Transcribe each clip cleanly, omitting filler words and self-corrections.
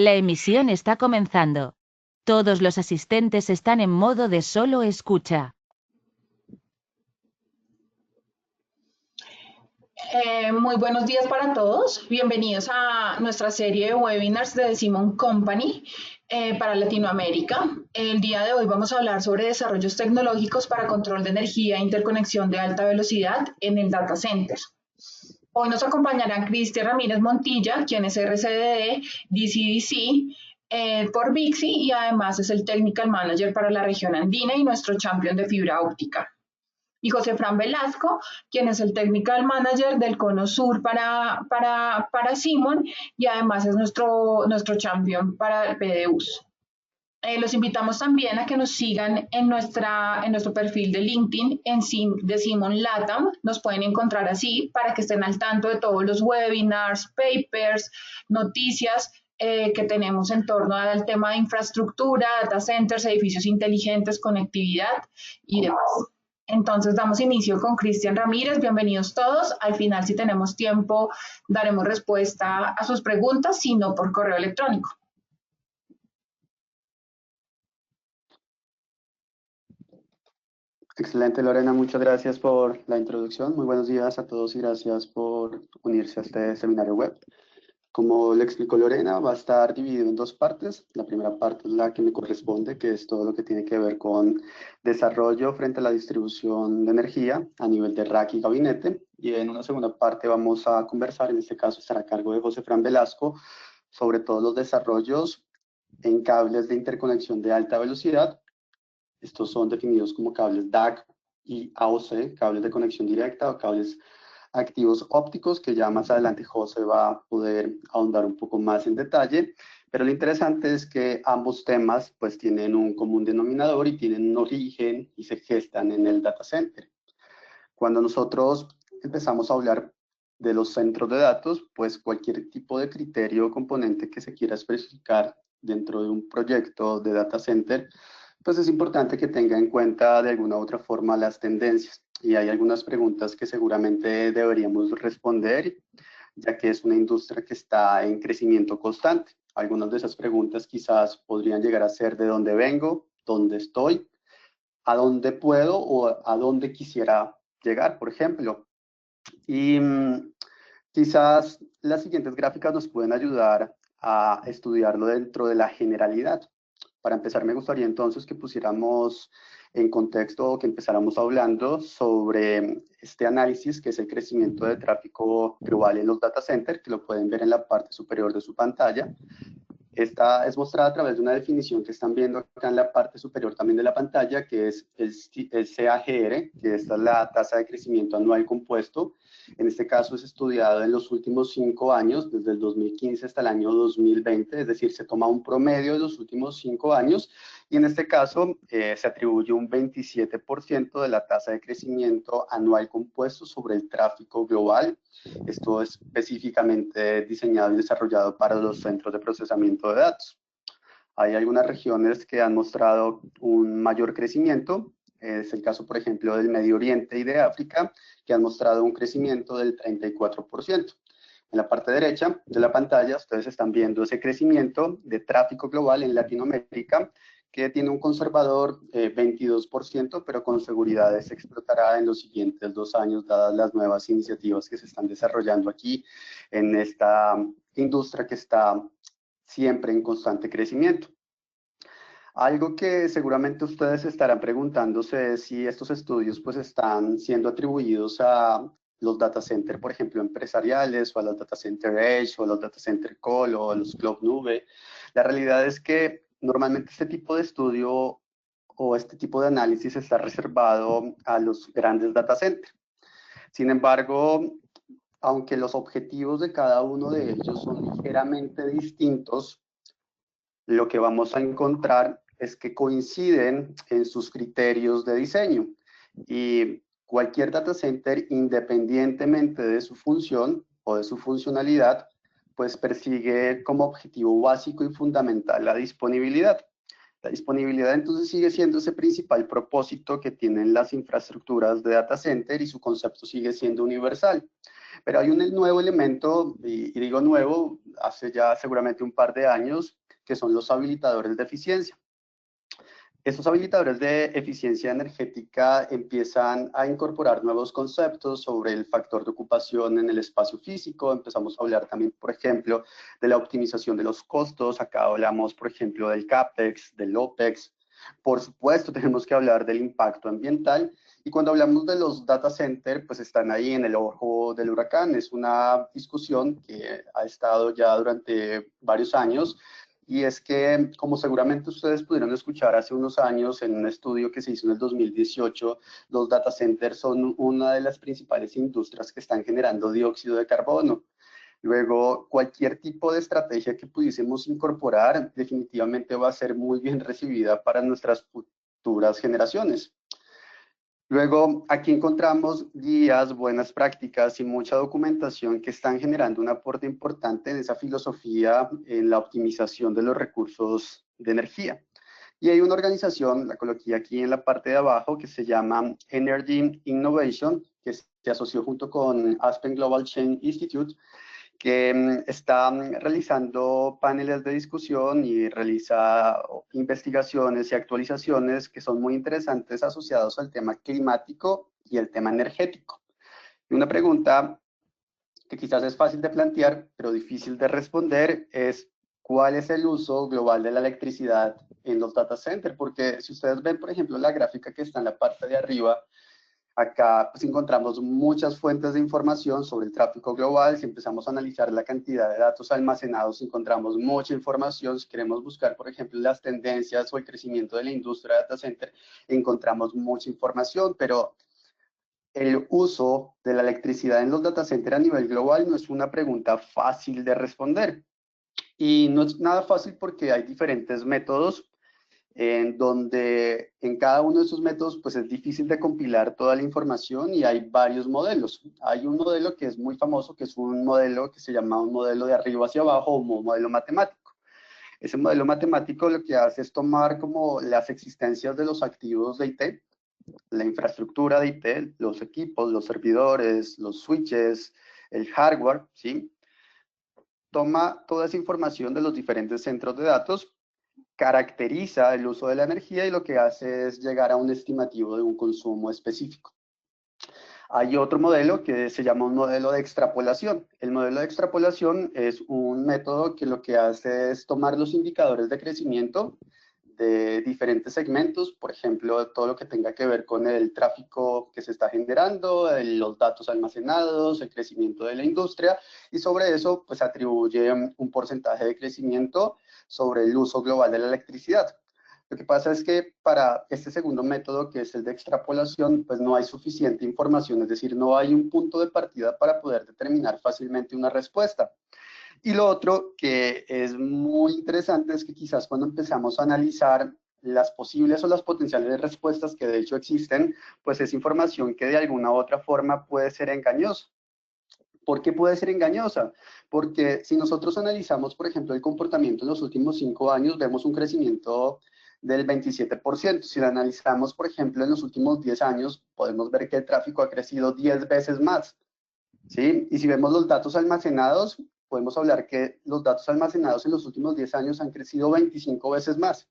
La emisión está comenzando. Todos los asistentes están en modo de solo escucha. Muy buenos días para todos. Bienvenidos a nuestra serie de webinars de Simon Company para Latinoamérica. El día de hoy vamos a hablar sobre desarrollos tecnológicos para control de energía e interconexión de alta velocidad en el data center. Hoy nos acompañarán Cristian Ramírez Montilla, quien es RCDD DCDC por Vixi y además es el Technical Manager para la región andina y nuestro champion de fibra óptica. Y José Fran Velasco, quien es el Technical Manager del Cono Sur para Simon y además es nuestro champion para el PDUs. Los invitamos también a que nos sigan en nuestro perfil de LinkedIn de Simon Latam. Nos pueden encontrar así para que estén al tanto de todos los webinars, papers, noticias que tenemos en torno al tema de infraestructura, data centers, edificios inteligentes, conectividad y demás. Entonces damos inicio con Cristian Ramírez. Bienvenidos todos. Al final, si tenemos tiempo, daremos respuesta a sus preguntas, si no por correo electrónico. Excelente, Lorena, muchas gracias por la introducción. Muy buenos días a todos y gracias por unirse a este seminario web. Como le explicó Lorena, va a estar dividido en dos partes. La primera parte es la que me corresponde, que es todo lo que tiene que ver con desarrollo frente a la distribución de energía a nivel de rack y gabinete. Y en una segunda parte vamos a conversar, en este caso estará a cargo de José Fran Velasco, sobre todos los desarrollos en cables de interconexión de alta velocidad. Estos son definidos como cables DAC y AOC, cables de conexión directa o cables activos ópticos, que ya más adelante José va a poder ahondar un poco más en detalle. Pero lo interesante es que ambos temas pues tienen un común denominador y tienen un origen y se gestan en el data center. Cuando nosotros empezamos a hablar de los centros de datos, pues cualquier tipo de criterio o componente que se quiera especificar dentro de un proyecto de data center, pues es importante que tenga en cuenta de alguna u otra forma las tendencias. Y hay algunas preguntas que seguramente deberíamos responder, ya que es una industria que está en crecimiento constante. Algunas de esas preguntas quizás podrían llegar a ser de dónde vengo, dónde estoy, a dónde puedo o a dónde quisiera llegar, por ejemplo. Y quizás las siguientes gráficas nos pueden ayudar a estudiarlo dentro de la generalidad. Para empezar, me gustaría entonces que pusiéramos en contexto o que empezáramos hablando sobre este análisis, que es el crecimiento de tráfico global en los data centers, que lo pueden ver en la parte superior de su pantalla. Esta es mostrada a través de una definición que están viendo acá en la parte superior también de la pantalla, que es el CAGR, que esta es la tasa de crecimiento anual compuesto. En este caso es estudiado en los últimos 5 años, desde el 2015 hasta el año 2020, es decir, se toma un promedio de los últimos 5 años y en este caso se atribuye un 27% de la tasa de crecimiento anual compuesto sobre el tráfico global. Esto es específicamente diseñado y desarrollado para los centros de procesamiento de datos. Hay algunas regiones que han mostrado un mayor crecimiento. Es el caso, por ejemplo, del Medio Oriente y de África, que han mostrado un crecimiento del 34%. En la parte derecha de la pantalla, ustedes están viendo ese crecimiento de tráfico global en Latinoamérica, que tiene un conservador 22%, pero con seguridad se explotará en los siguientes 2 años, dadas las nuevas iniciativas que se están desarrollando aquí en esta industria que está siempre en constante crecimiento. Algo que seguramente ustedes estarán preguntándose es si estos estudios pues están siendo atribuidos a los data center, por ejemplo, empresariales, o a los data center edge, o a los data center colo, o a los cloud nube. La realidad es que normalmente este tipo de estudio o este tipo de análisis está reservado a los grandes data centers. Sin embargo, aunque los objetivos de cada uno de ellos son ligeramente distintos, lo que vamos a encontrar es que coinciden en sus criterios de diseño. Y cualquier data center, independientemente de su función o de su funcionalidad, pues persigue como objetivo básico y fundamental la disponibilidad. La disponibilidad entonces sigue siendo ese principal propósito que tienen las infraestructuras de data center y su concepto sigue siendo universal. Pero hay un nuevo elemento, y digo nuevo, hace ya seguramente un par de años, que son los habilitadores de eficiencia. Estos habilitadores de eficiencia energética empiezan a incorporar nuevos conceptos sobre el factor de ocupación en el espacio físico. Empezamos a hablar también, por ejemplo, de la optimización de los costos. Acá hablamos, por ejemplo, del CAPEX, del OPEX. Por supuesto, tenemos que hablar del impacto ambiental. Y cuando hablamos de los data centers, pues están ahí en el ojo del huracán. Es una discusión que ha estado ya durante varios años. Y es que, como seguramente ustedes pudieron escuchar hace unos años en un estudio que se hizo en el 2018, los data centers son una de las principales industrias que están generando dióxido de carbono. Luego, cualquier tipo de estrategia que pudiésemos incorporar definitivamente va a ser muy bien recibida para nuestras futuras generaciones. Luego, aquí encontramos guías, buenas prácticas y mucha documentación que están generando un aporte importante en esa filosofía en la optimización de los recursos de energía. Y hay una organización, la coloqué aquí en la parte de abajo, que se llama Energy Innovation, que se asoció junto con Aspen Global Change Institute, que está realizando paneles de discusión y realiza investigaciones y actualizaciones que son muy interesantes asociados al tema climático y el tema energético. Y una pregunta que quizás es fácil de plantear, pero difícil de responder, es ¿cuál es el uso global de la electricidad en los data centers? Porque si ustedes ven, por ejemplo, la gráfica que está en la parte de arriba, acá pues, encontramos muchas fuentes de información sobre el tráfico global. Si empezamos a analizar la cantidad de datos almacenados, encontramos mucha información. Si queremos buscar, por ejemplo, las tendencias o el crecimiento de la industria de data center, encontramos mucha información, pero el uso de la electricidad en los data centers a nivel global no es una pregunta fácil de responder. Y no es nada fácil porque hay diferentes métodos en donde en cada uno de esos métodos pues es difícil de compilar toda la información y hay varios modelos. Hay un modelo que es muy famoso, que es un modelo que se llama un modelo de arriba hacia abajo o un modelo matemático. Ese modelo matemático lo que hace es tomar como las existencias de los activos de IT, la infraestructura de IT, los equipos, los servidores, los switches, el hardware, ¿sí? Toma toda esa información de los diferentes centros de datos, caracteriza el uso de la energía y lo que hace es llegar a un estimativo de un consumo específico. Hay otro modelo que se llama un modelo de extrapolación. El modelo de extrapolación es un método que lo que hace es tomar los indicadores de crecimiento de diferentes segmentos, por ejemplo, todo lo que tenga que ver con el tráfico que se está generando, los datos almacenados, el crecimiento de la industria, y sobre eso pues atribuye un porcentaje de crecimiento sobre el uso global de la electricidad. Lo que pasa es que para este segundo método, que es el de extrapolación, pues no hay suficiente información, es decir, no hay un punto de partida para poder determinar fácilmente una respuesta. Y lo otro que es muy interesante es que quizás cuando empezamos a analizar las posibles o las potenciales respuestas que de hecho existen, pues es información que de alguna u otra forma puede ser engañosa. ¿Por qué puede ser engañosa? Porque si nosotros analizamos, por ejemplo, el comportamiento en los últimos 5 años, vemos un crecimiento del 27%. Si lo analizamos, por ejemplo, en los últimos 10 años, podemos ver que el tráfico ha crecido 10 veces más, ¿sí? Y si vemos los datos almacenados, podemos hablar que los datos almacenados en los últimos 10 años han crecido 25 veces más.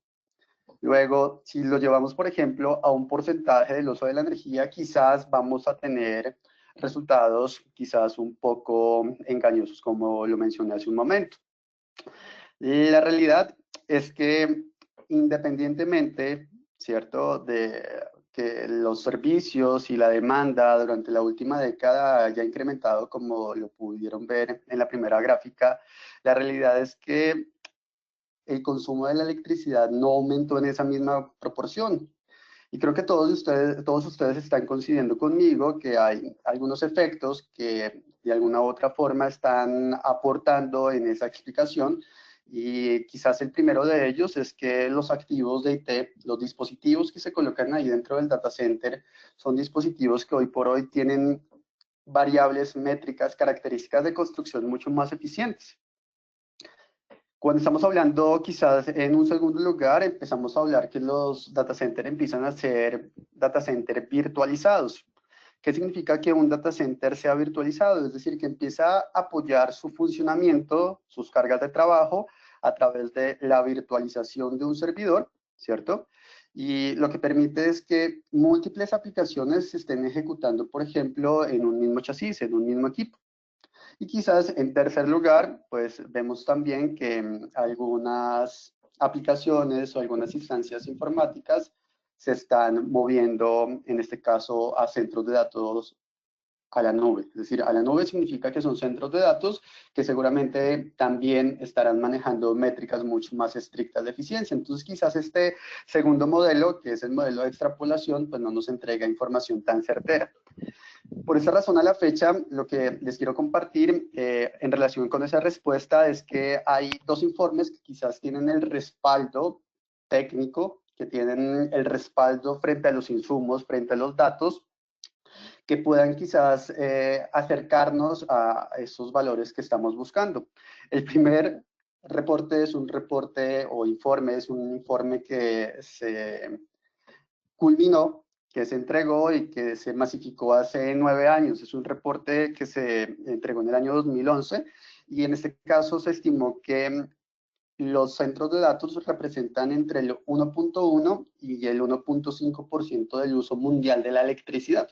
Luego, si lo llevamos, por ejemplo, a un porcentaje del uso de la energía, quizás vamos a tener resultados quizás un poco engañosos, como lo mencioné hace un momento. La realidad es que independientemente, ¿cierto?, de que los servicios y la demanda durante la última década haya incrementado, como lo pudieron ver en la primera gráfica, la realidad es que el consumo de la electricidad no aumentó en esa misma proporción. Y creo que todos ustedes están coincidiendo conmigo que hay algunos efectos que de alguna u otra forma están aportando en esa explicación. Y quizás el primero de ellos es que los activos de IT, los dispositivos que se colocan ahí dentro del data center, son dispositivos que hoy por hoy tienen variables, métricas, características de construcción mucho más eficientes. Cuando estamos hablando, quizás en un segundo lugar, empezamos a hablar que los data centers empiezan a ser data centers virtualizados. ¿Qué significa que un data center sea virtualizado? Es decir, que empieza a apoyar su funcionamiento, sus cargas de trabajo, a través de la virtualización de un servidor, ¿cierto? Y lo que permite es que múltiples aplicaciones se estén ejecutando, por ejemplo, en un mismo chasis, en un mismo equipo. Y quizás en tercer lugar, pues vemos también que algunas aplicaciones o algunas instancias informáticas se están moviendo, en este caso, a centros de datos a la nube. Es decir, a la nube significa que son centros de datos que seguramente también estarán manejando métricas mucho más estrictas de eficiencia. Entonces, quizás este segundo modelo, que es el modelo de extrapolación, pues no nos entrega información tan certera. Por esa razón, a la fecha, lo que les quiero compartir en relación con esa respuesta es que hay dos informes que quizás tienen el respaldo técnico, que tienen el respaldo frente a los insumos, frente a los datos, que puedan quizás acercarnos a esos valores que estamos buscando. El primer reporte es un reporte o informe, es un informe que se culminó, que se entregó y que se masificó hace 9 años. Es un reporte que se entregó en el año 2011 y en este caso se estimó que los centros de datos representan entre el 1.1 y el 1.5% del uso mundial de la electricidad.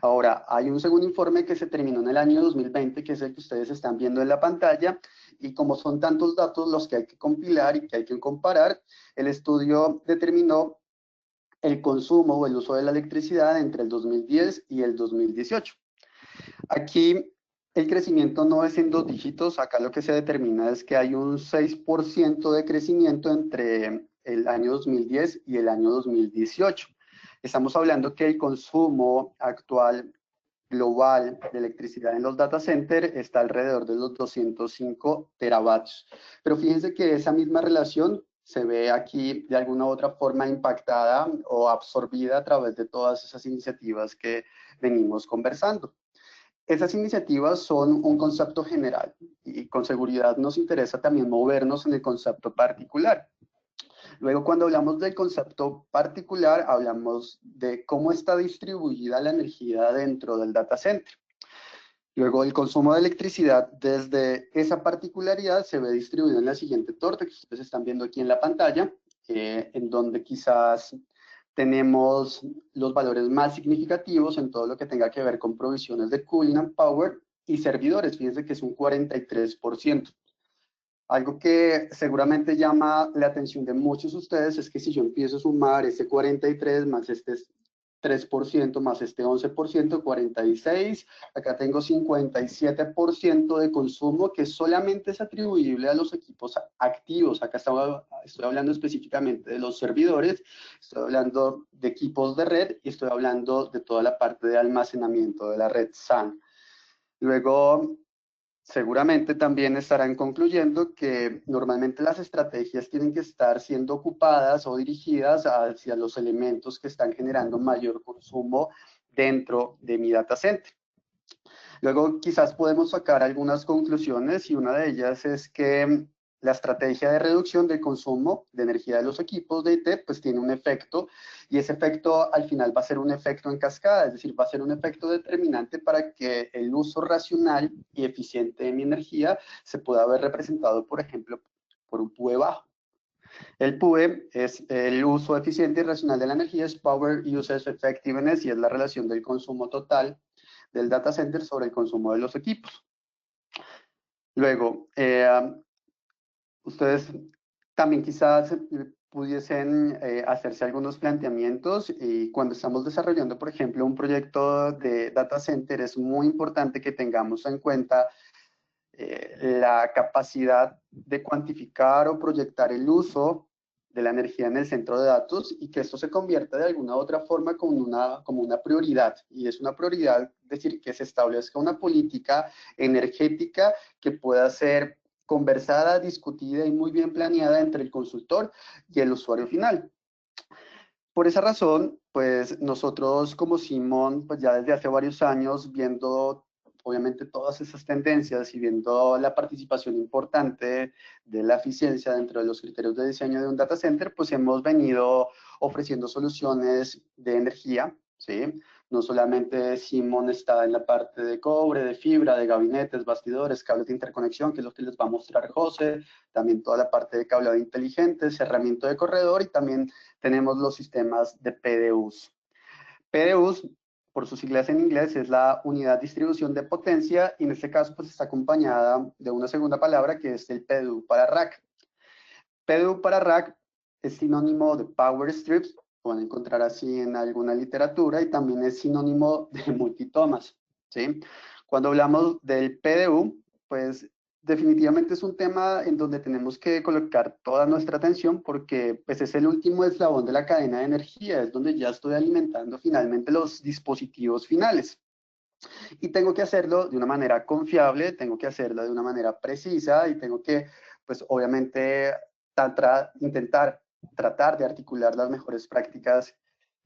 Ahora, hay un segundo informe que se terminó en el año 2020, que es el que ustedes están viendo en la pantalla, y como son tantos datos los que hay que compilar y que hay que comparar, el estudio determinó el consumo o el uso de la electricidad entre el 2010 y el 2018. Aquí el crecimiento no es en 2 dígitos, acá lo que se determina es que hay un 6% de crecimiento entre el año 2010 y el año 2018. Estamos hablando que el consumo actual global de electricidad en los data centers está alrededor de los 205 teravatios. Pero fíjense que esa misma relación se ve aquí de alguna u otra forma impactada o absorbida a través de todas esas iniciativas que venimos conversando. Esas iniciativas son un concepto general y con seguridad nos interesa también movernos en el concepto particular. Luego, cuando hablamos del concepto particular, hablamos de cómo está distribuida la energía dentro del data center. Luego, el consumo de electricidad desde esa particularidad se ve distribuido en la siguiente torta que ustedes están viendo aquí en la pantalla, en donde quizás tenemos los valores más significativos en todo lo que tenga que ver con provisiones de cooling and power y servidores. Fíjense que es un 43%. Algo que seguramente llama la atención de muchos de ustedes es que si yo empiezo a sumar este 43 más este 3% más este 11%, 46, acá tengo 57% de consumo que solamente es atribuible a los equipos activos. Acá estoy hablando específicamente de los servidores, estoy hablando de equipos de red y estoy hablando de toda la parte de almacenamiento de la red SAN. Luego, seguramente también estarán concluyendo que normalmente las estrategias tienen que estar siendo ocupadas o dirigidas hacia los elementos que están generando mayor consumo dentro de mi data center. Luego quizás podemos sacar algunas conclusiones y una de ellas es que la estrategia de reducción del consumo de energía de los equipos de IT pues tiene un efecto y ese efecto al final va a ser un efecto en cascada, es decir, va a ser un efecto determinante para que el uso racional y eficiente de mi energía se pueda ver representado, por ejemplo, por un PUE bajo. El PUE es el uso eficiente y racional de la energía, es Power Usage Effectiveness y es la relación del consumo total del data center sobre el consumo de los equipos. Luego, ustedes también quizás pudiesen hacerse algunos planteamientos y cuando estamos desarrollando, por ejemplo, un proyecto de data center es muy importante que tengamos en cuenta la capacidad de cuantificar o proyectar el uso de la energía en el centro de datos y que esto se convierta de alguna u otra forma como una prioridad. Y es una prioridad decir que se establezca una política energética que pueda ser conversada, discutida y muy bien planeada entre el consultor y el usuario final. Por esa razón, pues nosotros como Simon, pues ya desde hace varios años, viendo obviamente todas esas tendencias y viendo la participación importante de la eficiencia dentro de los criterios de diseño de un data center, pues hemos venido ofreciendo soluciones de energía, ¿sí? No solamente Simon está en la parte de cobre, de fibra, de gabinetes, bastidores, cables de interconexión, que es lo que les va a mostrar José, también toda la parte de cableado inteligente, cerramiento de corredor, y también tenemos los sistemas de PDUs. PDUs, por sus siglas en inglés, es la unidad distribución de potencia, y en este caso pues está acompañada de una segunda palabra que es el PDU para rack. PDU para rack es sinónimo de power strips, pueden encontrar así en alguna literatura, y también es sinónimo de multitomas, ¿sí? Cuando hablamos del PDU, pues definitivamente es un tema en donde tenemos que colocar toda nuestra atención porque pues es el último eslabón de la cadena de energía, es donde ya estoy alimentando finalmente los dispositivos finales. Y tengo que hacerlo de una manera confiable, tengo que hacerlo de una manera precisa y tengo que, pues obviamente, intentar tratar de articular las mejores prácticas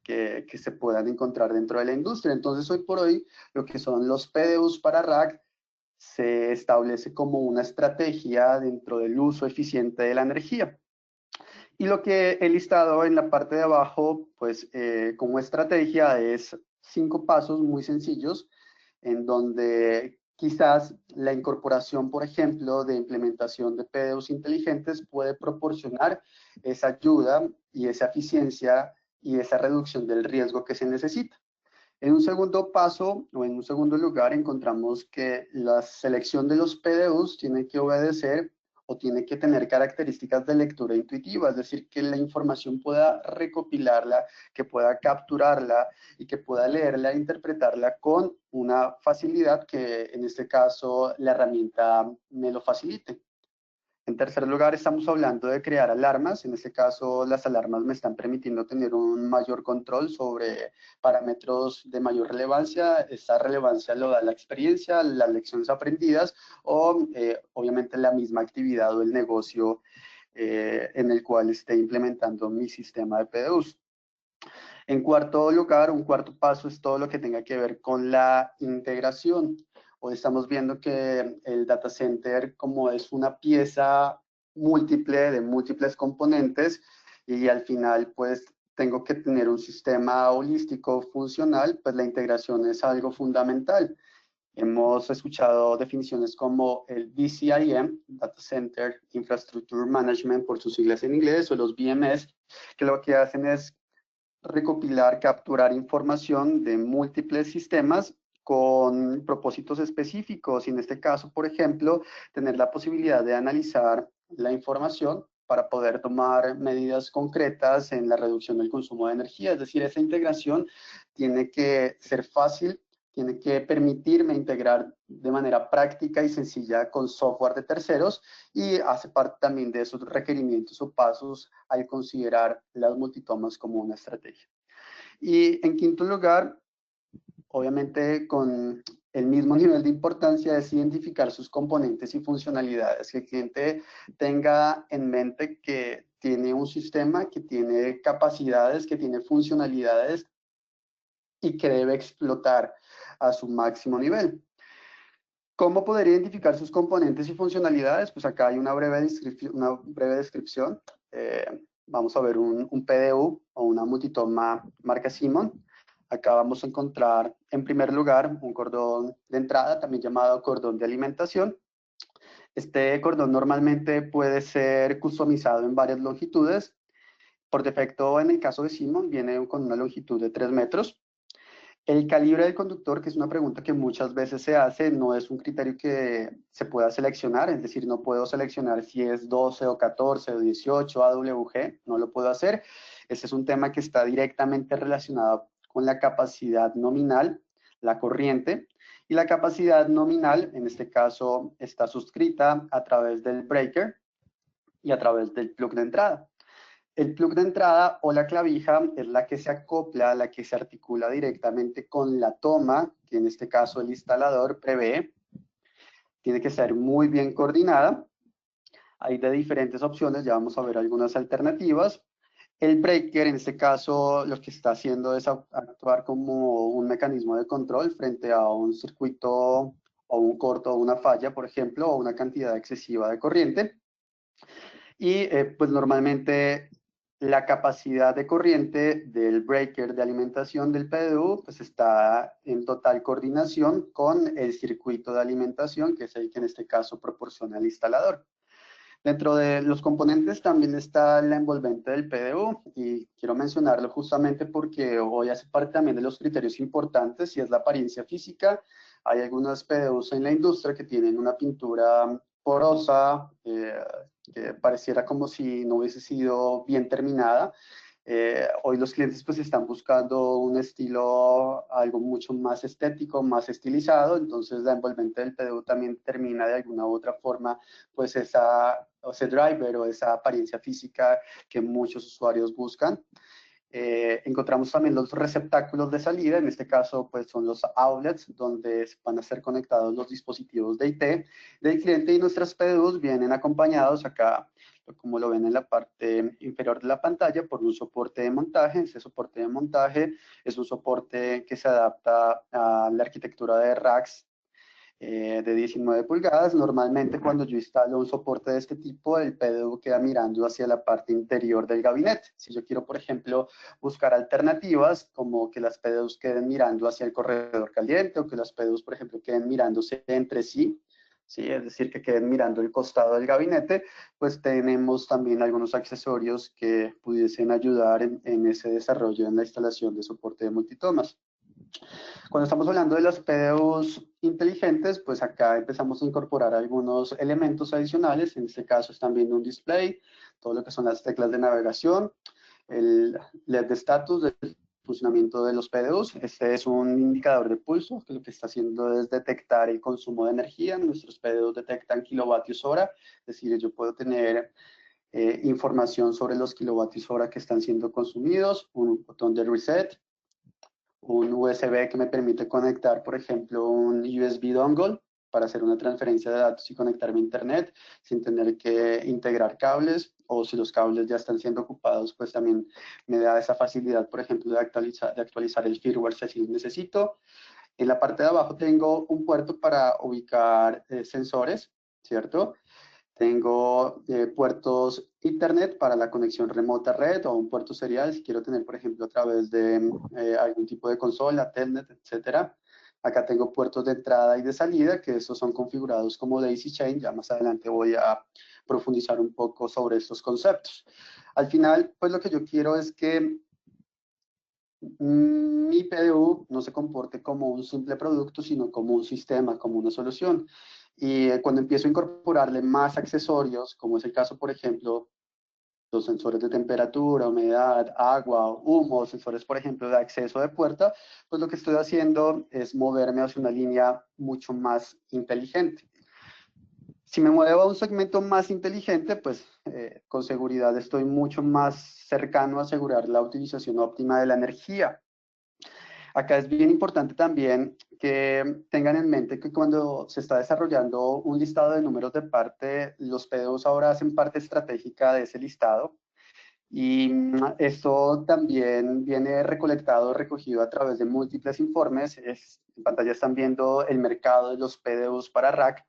que se puedan encontrar dentro de la industria. Entonces, hoy por hoy, lo que son los PDUs para rack se establece como una estrategia dentro del uso eficiente de la energía. Y lo que he listado en la parte de abajo, pues como estrategia es 5 pasos muy sencillos en donde quizás la incorporación, por ejemplo, de implementación de PDUs inteligentes puede proporcionar esa ayuda y esa eficiencia y esa reducción del riesgo que se necesita. En un segundo paso o en un segundo lugar encontramos que la selección de los PDUs tiene que obedecer o tiene que tener características de lectura intuitiva, es decir, que la información pueda recopilarla, que pueda capturarla y que pueda leerla e interpretarla con una facilidad que en este caso la herramienta me lo facilite. En tercer lugar, estamos hablando de crear alarmas. En este caso, las alarmas me están permitiendo tener un mayor control sobre parámetros de mayor relevancia. Esta relevancia lo da la experiencia, las lecciones aprendidas o, obviamente, la misma actividad o el negocio en el cual esté implementando mi sistema de PDUs. En cuarto lugar, un cuarto paso es todo lo que tenga que ver con la integración. Hoy estamos viendo que el data center, como es una pieza múltiple de múltiples componentes, y al final pues tengo que tener un sistema holístico funcional, pues la integración es algo fundamental. Hemos escuchado definiciones como el DCIM, Data Center Infrastructure Management por sus siglas en inglés, o los BMS, que lo que hacen es recopilar, capturar información de múltiples sistemas con propósitos específicos y en este caso, por ejemplo, tener la posibilidad de analizar la información para poder tomar medidas concretas en la reducción del consumo de energía. Es decir, esa integración tiene que ser fácil, tiene que permitirme integrar de manera práctica y sencilla con software de terceros y hace parte también de esos requerimientos o pasos al considerar las multitomas como una estrategia. Y en quinto lugar, obviamente con el mismo nivel de importancia es identificar sus componentes y funcionalidades, que el cliente tenga en mente que tiene un sistema, que tiene capacidades, que tiene funcionalidades y que debe explotar a su máximo nivel. ¿Cómo poder identificar sus componentes y funcionalidades? Pues acá hay una breve descripción. Vamos a ver un PDU o una multitoma marca Simon. Acá vamos a encontrar, en primer lugar, un cordón de entrada, también llamado cordón de alimentación. Este cordón normalmente puede ser customizado en varias longitudes. Por defecto, en el caso de Simon, viene con una longitud de 3 metros. El calibre del conductor, que es una pregunta que muchas veces se hace, no es un criterio que se pueda seleccionar, es decir, no puedo seleccionar si es 12 o 14 o 18 AWG, no lo puedo hacer. Ese es un tema que está directamente relacionado con la capacidad nominal, la corriente, y la capacidad nominal, en este caso, está suscrita a través del breaker y a través del plug de entrada. El plug de entrada o la clavija es la que se acopla, la que se articula directamente con la toma, que en este caso el instalador prevé. Tiene que ser muy bien coordinada. Hay de diferentes opciones, ya vamos a ver algunas alternativas. El breaker, en este caso, lo que está haciendo es actuar como un mecanismo de control frente a un circuito o un corto o una falla, por ejemplo, o una cantidad excesiva de corriente. Y pues normalmente la capacidad de corriente del breaker de alimentación del PDU pues está en total coordinación con el circuito de alimentación, que es el que en este caso proporciona el instalador. Dentro de los componentes también está la envolvente del PDU y quiero mencionarlo justamente porque hoy hace parte también de los criterios importantes y es la apariencia física. Hay algunos PDUs en la industria que tienen una pintura porosa, que pareciera como si no hubiese sido bien terminada. Hoy los clientes pues están buscando un estilo algo mucho más estético, más estilizado, entonces la envolvente del PDU también termina de alguna u otra forma pues ese driver o esa apariencia física que muchos usuarios buscan. Encontramos también los receptáculos de salida, en este caso pues son los outlets donde van a ser conectados los dispositivos de IT del cliente y nuestras PDUs vienen acompañados acá, como lo ven en la parte inferior de la pantalla, por un soporte de montaje. Ese soporte de montaje es un soporte que se adapta a la arquitectura de racks de 19 pulgadas. Normalmente cuando yo instalo un soporte de este tipo, el PDU queda mirando hacia la parte interior del gabinete. Si yo quiero, por ejemplo, buscar alternativas, como que las PDUs queden mirando hacia el corredor caliente o que las PDUs, por ejemplo, queden mirándose entre sí, ¿sí? Es decir, que queden mirando el costado del gabinete, pues tenemos también algunos accesorios que pudiesen ayudar en ese desarrollo, en la instalación de soporte de multitomas. Cuando estamos hablando de las PDUs inteligentes, pues acá empezamos a incorporar algunos elementos adicionales. En este caso están viendo un display, todo lo que son las teclas de navegación, el LED de estatus del funcionamiento de los PDUs. Este es un indicador de pulso, que lo que está haciendo es detectar el consumo de energía. Nuestros PDUs detectan kilovatios hora, es decir, yo puedo tener información sobre los kilovatios hora que están siendo consumidos, un botón de reset, un USB que me permite conectar, por ejemplo, un USB dongle para hacer una transferencia de datos y conectarme a internet sin tener que integrar cables, o si los cables ya están siendo ocupados, pues también me da esa facilidad, por ejemplo, de actualizar el firmware si así necesito. En la parte de abajo tengo un puerto para ubicar sensores, ¿cierto? Tengo puertos Ethernet para la conexión remota a red o un puerto serial si quiero tener, por ejemplo, a través de algún tipo de consola, Telnet, etcétera. Acá tengo puertos de entrada y de salida, que estos son configurados como Daisy Chain. Ya más adelante voy a profundizar un poco sobre estos conceptos. Al final, pues lo que yo quiero es que mi PDU no se comporte como un simple producto, sino como un sistema, como una solución. Y cuando empiezo a incorporarle más accesorios, como es el caso, por ejemplo, los sensores de temperatura, humedad, agua, humo, sensores, por ejemplo, de acceso de puerta, pues lo que estoy haciendo es moverme hacia una línea mucho más inteligente. Si me muevo a un segmento más inteligente, pues con seguridad estoy mucho más cercano a asegurar la utilización óptima de la energía. Acá es bien importante también que tengan en mente que cuando se está desarrollando un listado de números de parte, los PDUs ahora hacen parte estratégica de ese listado. Y esto también viene recolectado, recogido a través de múltiples informes. En pantalla están viendo el mercado de los PDUs para rack.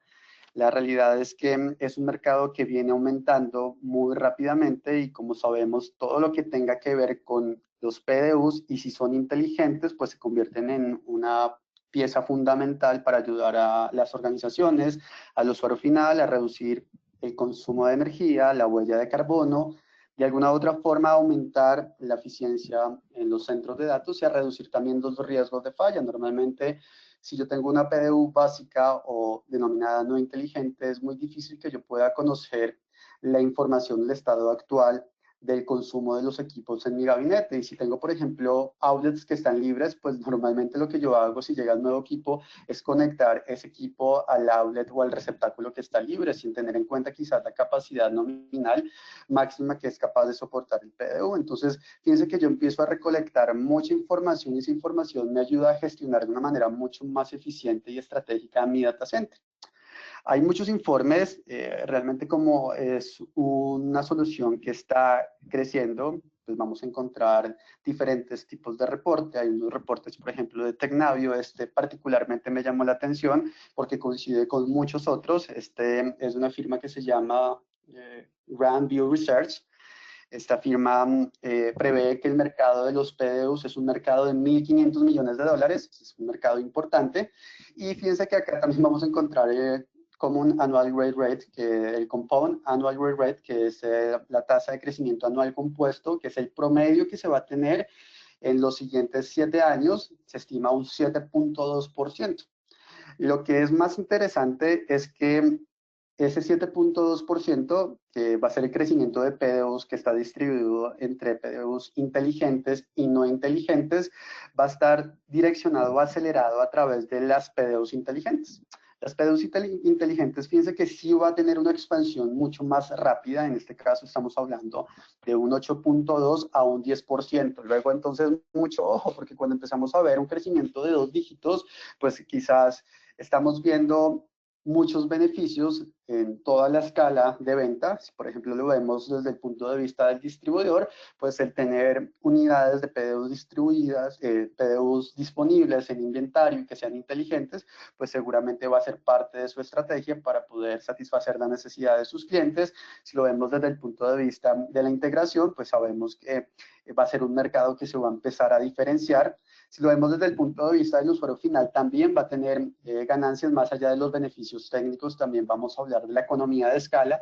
La realidad es que es un mercado que viene aumentando muy rápidamente y como sabemos, todo lo que tenga que ver con los PDUs y si son inteligentes, pues se convierten en una pieza fundamental para ayudar a las organizaciones, al usuario final, a reducir el consumo de energía, la huella de carbono, de alguna u otra forma aumentar la eficiencia en los centros de datos y a reducir también los riesgos de falla. Normalmente, si yo tengo una PDU básica o denominada no inteligente, es muy difícil que yo pueda conocer la información del estado actual del consumo de los equipos en mi gabinete. Y si tengo, por ejemplo, outlets que están libres, pues normalmente lo que yo hago si llega el nuevo equipo es conectar ese equipo al outlet o al receptáculo que está libre, sin tener en cuenta quizás la capacidad nominal máxima que es capaz de soportar el PDU. Entonces, fíjense que yo empiezo a recolectar mucha información y esa información me ayuda a gestionar de una manera mucho más eficiente y estratégica mi data center. Hay muchos informes, realmente como es una solución que está creciendo, pues vamos a encontrar diferentes tipos de reporte. Hay unos reportes, por ejemplo, de Tecnavio. Este particularmente me llamó la atención porque coincide con muchos otros. Este es una firma que se llama Grand View Research. Esta firma prevé que el mercado de los PDUs es un mercado de 1.500 millones de dólares, es un mercado importante. Y fíjense que acá también vamos a encontrar como un annual growth rate, el compound annual growth rate, que es la tasa de crecimiento anual compuesto, que es el promedio que se va a tener en los siguientes 7 años, se estima un 7.2%. Lo que es más interesante es que ese 7.2%, que va a ser el crecimiento de PDUs que está distribuido entre PDUs inteligentes y no inteligentes, va a estar direccionado o acelerado a través de las PDUs inteligentes. Las PDUs inteligentes, fíjense que sí va a tener una expansión mucho más rápida. En este caso estamos hablando de un 8.2 a un 10%. Luego, entonces, mucho ojo, porque cuando empezamos a ver un crecimiento de 2 dígitos, pues quizás estamos viendo muchos beneficios en toda la escala de venta. Si por ejemplo lo vemos desde el punto de vista del distribuidor, pues el tener unidades de PDUs distribuidas, PDUs disponibles en inventario y que sean inteligentes, pues seguramente va a ser parte de su estrategia para poder satisfacer la necesidad de sus clientes. Si lo vemos desde el punto de vista de la integración, pues sabemos que va a ser un mercado que se va a empezar a diferenciar. Si lo vemos desde el punto de vista del usuario final, también va a tener ganancias más allá de los beneficios técnicos. También vamos a hablar de la economía de escala.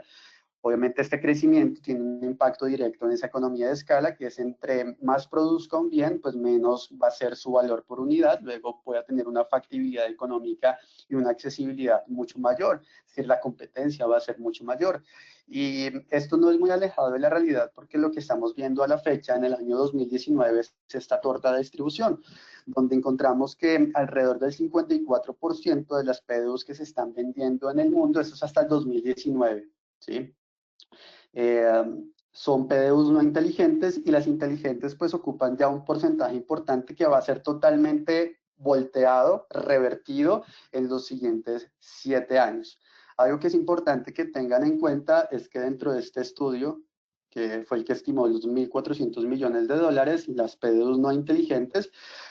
Obviamente este crecimiento tiene un impacto directo en esa economía de escala, que es entre más produzca un bien, pues menos va a ser su valor por unidad, luego pueda tener una factibilidad económica y una accesibilidad mucho mayor, es decir, la competencia va a ser mucho mayor. Y esto no es muy alejado de la realidad, porque lo que estamos viendo a la fecha, en el año 2019, es esta torta de distribución, donde encontramos que alrededor del 54% de las PDUs que se están vendiendo en el mundo, eso es hasta el 2019, ¿sí? Son PDUs no inteligentes, y las inteligentes pues ocupan ya un porcentaje importante que va a ser totalmente volteado, revertido en los siguientes 7 años. Algo que es importante que tengan en cuenta es que dentro de este estudio, que fue el que estimó los 1.400 millones de dólares, las PDUs no inteligentes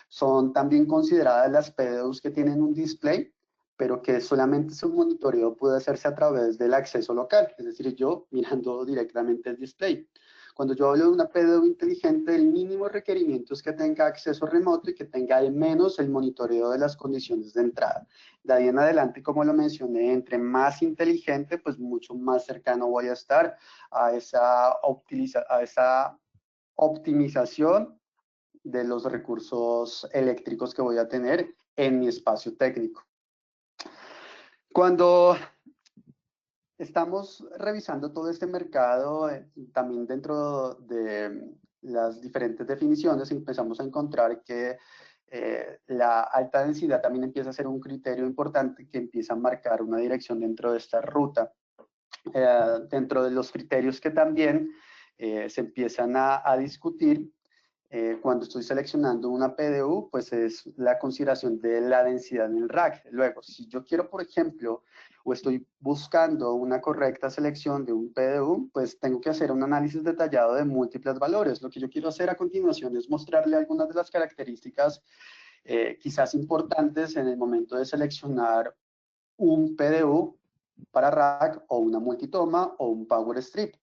son también consideradas las PDUs que tienen un display, pero que solamente su monitoreo puede hacerse a través del acceso local, es decir, yo mirando directamente el display. Cuando yo hablo de una PDU inteligente, el mínimo requerimiento es que tenga acceso remoto y que tenga al menos el monitoreo de las condiciones de entrada. De ahí en adelante, como lo mencioné, entre más inteligente, pues mucho más cercano voy a estar a esa optimización de los recursos eléctricos que voy a tener en mi espacio técnico. Cuando estamos revisando todo este mercado, también dentro de las diferentes definiciones, empezamos a encontrar que la alta densidad también empieza a ser un criterio importante que empieza a marcar una dirección dentro de esta ruta. Dentro de los criterios que también se empiezan a discutir cuando estoy seleccionando una PDU, pues es la consideración de la densidad en el rack. Luego, si yo quiero, por ejemplo, o estoy buscando una correcta selección de un PDU, pues tengo que hacer un análisis detallado de múltiples valores. Lo que yo quiero hacer a continuación es mostrarle algunas de las características quizás importantes en el momento de seleccionar un PDU para rack, o una multitoma, o un power strip.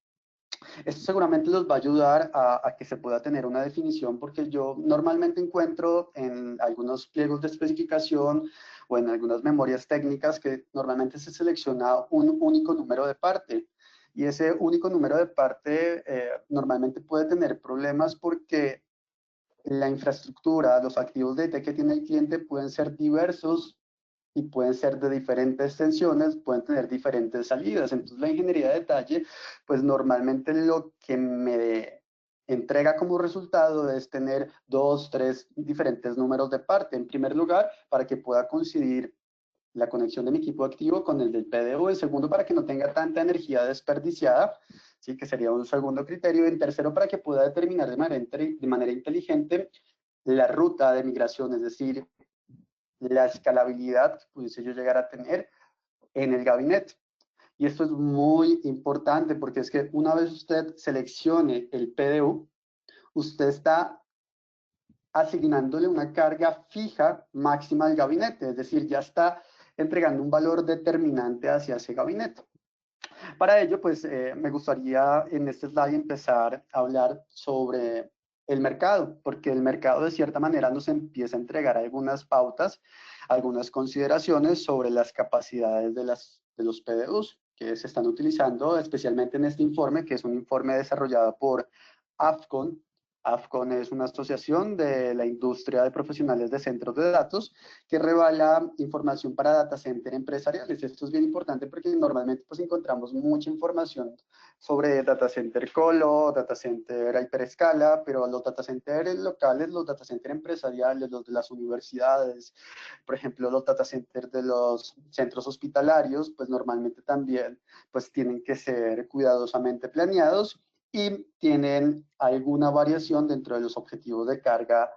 Esto seguramente los va a ayudar a que se pueda tener una definición, porque yo normalmente encuentro en algunos pliegos de especificación o en algunas memorias técnicas que normalmente se selecciona un único número de parte. Y ese único número de parte normalmente puede tener problemas porque la infraestructura, los activos de IT que tiene el cliente pueden ser diversos y pueden ser de diferentes tensiones, pueden tener diferentes salidas. Entonces la ingeniería de detalle, pues normalmente lo que me entrega como resultado es tener 2, 3 diferentes números de parte. En primer lugar, para que pueda coincidir la conexión de mi equipo activo con el del PDU. En segundo, para que no tenga tanta energía desperdiciada, ¿sí? Que sería un segundo criterio. En tercero, para que pueda determinar de manera inteligente la ruta de migración, es decir, la escalabilidad que pudiese yo llegar a tener en el gabinete. Y esto es muy importante, porque es que una vez usted seleccione el PDU, usted está asignándole una carga fija máxima al gabinete, es decir, ya está entregando un valor determinante hacia ese gabinete. Para ello, pues me gustaría en este slide empezar a hablar sobre el mercado, porque el mercado de cierta manera nos empieza a entregar algunas pautas, algunas consideraciones sobre las capacidades de los PDUs que se están utilizando, especialmente en este informe, que es un informe desarrollado por AFCON. AFCON es una asociación de la industria de profesionales de centros de datos que revela información para data center empresariales. Esto es bien importante porque normalmente pues encontramos mucha información sobre data center colo, data center hiperescala, pero los data centers locales, los data centers empresariales, los de las universidades, por ejemplo, los data centers de los centros hospitalarios, pues normalmente también pues tienen que ser cuidadosamente planeados y tienen alguna variación dentro de los objetivos de carga,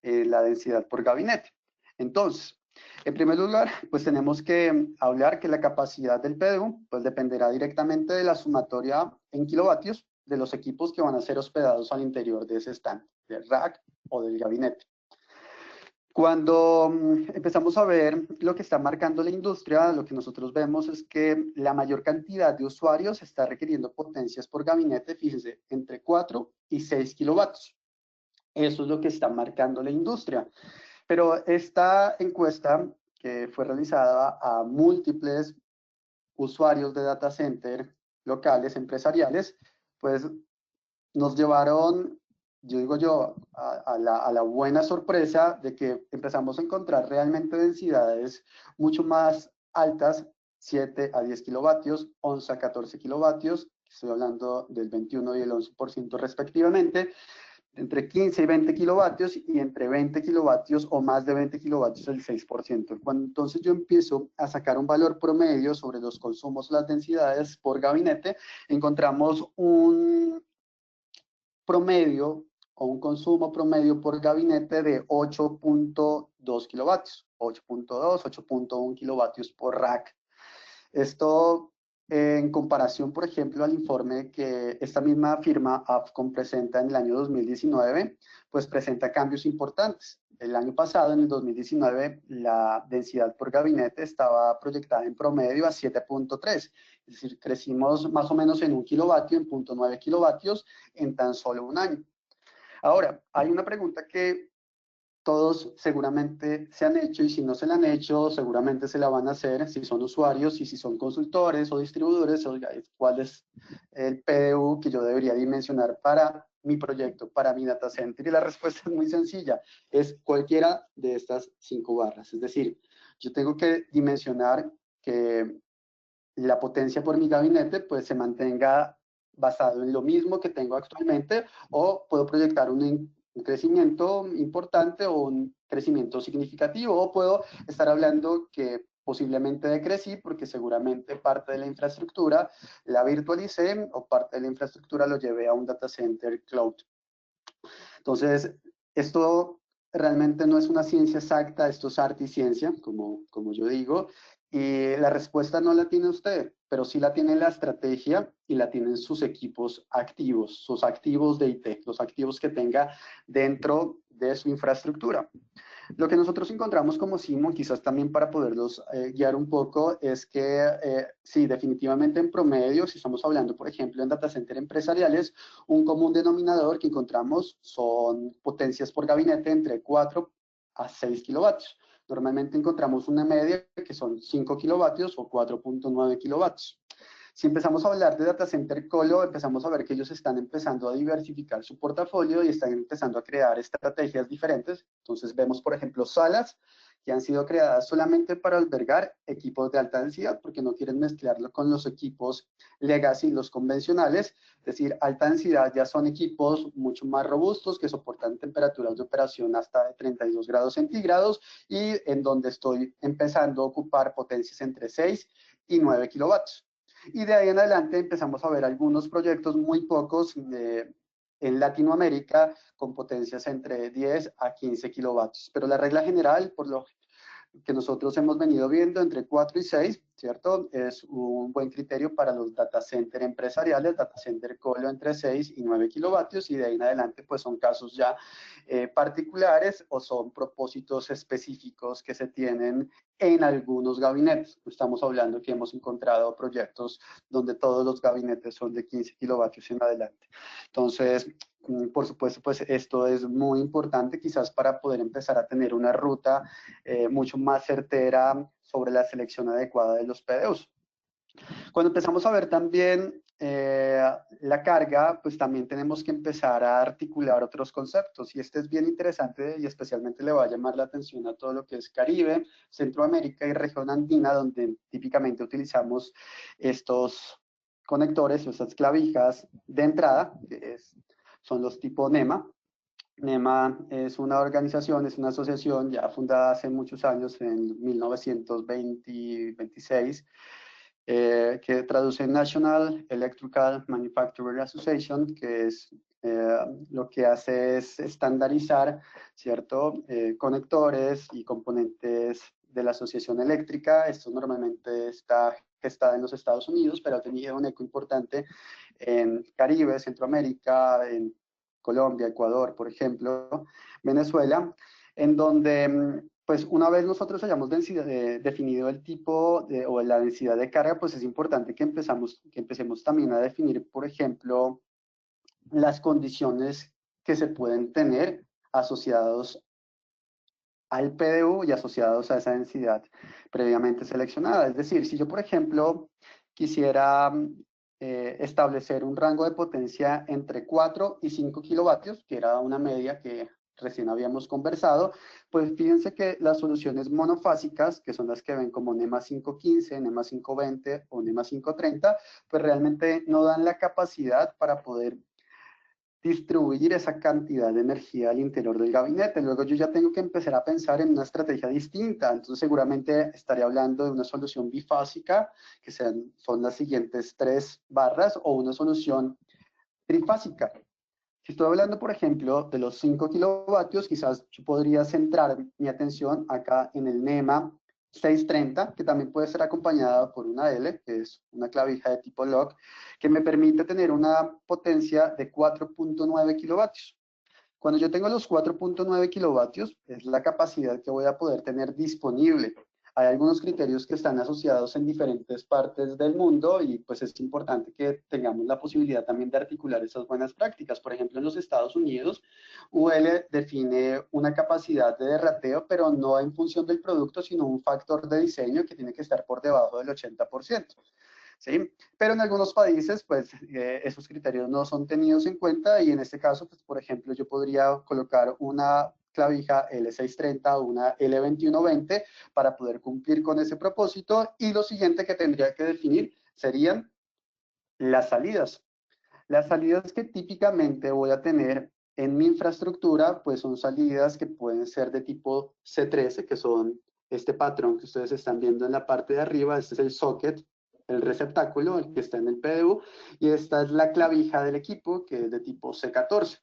la densidad por gabinete. Entonces, en primer lugar, pues tenemos que hablar que la capacidad del PDU pues dependerá directamente de la sumatoria en kilovatios de los equipos que van a ser hospedados al interior de ese stand, del rack o del gabinete. Cuando empezamos a ver lo que está marcando la industria, lo que nosotros vemos es que la mayor cantidad de usuarios está requiriendo potencias por gabinete, fíjense, entre 4 y 6 kilovatios. Eso es lo que está marcando la industria. Pero esta encuesta, que fue realizada a múltiples usuarios de data center locales, empresariales, pues nos llevaron, yo digo yo, a la buena sorpresa de que empezamos a encontrar realmente densidades mucho más altas, 7 a 10 kilovatios, 11 a 14 kilovatios, estoy hablando del 21 y el 11% respectivamente, entre 15 y 20 kilovatios y entre 20 kilovatios o más de 20 kilovatios el 6%. Cuando entonces yo empiezo a sacar un valor promedio sobre los consumos, las densidades por gabinete, encontramos un promedio o un consumo promedio por gabinete de 8.2 kilovatios, 8.2, 8.1 kilovatios por rack. Esto en comparación, por ejemplo, al informe que esta misma firma AFCON presenta en el año 2019, pues presenta cambios importantes. El año pasado, en el 2019, la densidad por gabinete estaba proyectada en promedio a 7.3, es decir, crecimos más o menos en 1 kilovatio, en 0.9 kilovatios en tan solo un año. Ahora, hay una pregunta que todos seguramente se han hecho y si no se la han hecho, seguramente se la van a hacer si son usuarios y si son consultores o distribuidores, oiga, ¿cuál es el PDU que yo debería dimensionar para mi proyecto, para mi data center? Y la respuesta es muy sencilla, es cualquiera de estas 5 barras. Es decir, yo tengo que dimensionar que la potencia por mi gabinete pues se mantenga basado en lo mismo que tengo actualmente o puedo proyectar un crecimiento importante o un crecimiento significativo o puedo estar hablando que posiblemente decrecí porque seguramente parte de la infraestructura la virtualicé o parte de la infraestructura lo llevé a un data center cloud. Entonces, esto realmente no es una ciencia exacta, esto es arte y ciencia, como yo digo, y la respuesta no la tiene usted, pero sí la tiene la estrategia y la tienen sus equipos activos, sus activos de IT, los activos que tenga dentro de su infraestructura. Lo que nosotros encontramos como Simon, quizás también para poderlos guiar un poco, es que sí, definitivamente en promedio, si estamos hablando, por ejemplo, en data center empresariales, un común denominador que encontramos son potencias por gabinete entre 4 a 6 kilovatios. Normalmente encontramos una media que son 5 kilovatios o 4.9 kilovatios. Si empezamos a hablar de data center colo, empezamos a ver que ellos están empezando a diversificar su portafolio y están empezando a crear estrategias diferentes. Entonces vemos, por ejemplo, salas que han sido creadas solamente para albergar equipos de alta densidad, porque no quieren mezclarlo con los equipos legacy, los convencionales. Es decir, alta densidad ya son equipos mucho más robustos que soportan temperaturas de operación hasta de 32 grados centígrados y en donde estoy empezando a ocupar potencias entre 6 y 9 kilovatios. Y de ahí en adelante empezamos a ver algunos proyectos, muy pocos, en Latinoamérica con potencias entre 10 a 15 kilovatios. Pero la regla general, que nosotros hemos venido viendo entre 4 y 6, ¿cierto? Es un buen criterio para los data center empresariales, data center colo entre 6 y 9 kilovatios, y de ahí en adelante pues son casos ya particulares o son propósitos específicos que se tienen en algunos gabinetes. Estamos hablando que hemos encontrado proyectos donde todos los gabinetes son de 15 kilovatios en adelante. Entonces, por supuesto, pues esto es muy importante quizás para poder empezar a tener una ruta mucho más certera sobre la selección adecuada de los PDUs. Cuando empezamos a ver también la carga, pues también tenemos que empezar a articular otros conceptos, y este es bien interesante y especialmente le va a llamar la atención a todo lo que es Caribe, Centroamérica y región andina, donde típicamente utilizamos estos conectores, estas clavijas de entrada, que son los tipo NEMA. NEMA es una organización, es una asociación ya fundada hace muchos años, en 1926, que traduce National Electrical Manufacturer Association, que es lo que hace es estandarizar, ¿cierto? Conectores y componentes de la asociación eléctrica. Esto normalmente está gestada en los Estados Unidos, pero ha tenido un eco importante en Caribe, Centroamérica, en Colombia, Ecuador, por ejemplo, Venezuela, en donde pues una vez nosotros hayamos definido el tipo o la densidad de carga, pues es importante que empecemos también a definir, por ejemplo, las condiciones que se pueden tener asociados al PDU y asociados a esa densidad previamente seleccionada. Es decir, si yo, por ejemplo, quisiera establecer un rango de potencia entre 4 y 5 kilovatios, que era una media que recién habíamos conversado, pues fíjense que las soluciones monofásicas, que son las que ven como NEMA 515, NEMA 520 o NEMA 530, pues realmente no dan la capacidad para poder distribuir esa cantidad de energía al interior del gabinete. Luego yo ya tengo que empezar a pensar en una estrategia distinta. Entonces seguramente estaré hablando de una solución bifásica, que son las siguientes 3 barras, o una solución trifásica. Si estoy hablando, por ejemplo, de los 5 kilovatios, quizás yo podría centrar mi atención acá en el NEMA 630, que también puede ser acompañada por una L, que es una clavija de tipo lock, que me permite tener una potencia de 4.9 kilovatios. Cuando yo tengo los 4.9 kilovatios, es la capacidad que voy a poder tener disponible. Hay algunos criterios que están asociados en diferentes partes del mundo, y pues es importante que tengamos la posibilidad también de articular esas buenas prácticas. Por ejemplo, en los Estados Unidos, UL define una capacidad de derrateo, pero no en función del producto, sino un factor de diseño que tiene que estar por debajo del 80%. ¿Sí? Pero en algunos países, pues, esos criterios no son tenidos en cuenta, y en este caso, pues, por ejemplo, yo podría colocar una clavija L630 o una L2120 para poder cumplir con ese propósito, y lo siguiente que tendría que definir serían las salidas. Las salidas que típicamente voy a tener en mi infraestructura, pues son salidas que pueden ser de tipo C13, que son este patrón que ustedes están viendo en la parte de arriba. Este es el socket, el receptáculo, el que está en el PDU, y esta es la clavija del equipo, que es de tipo C14.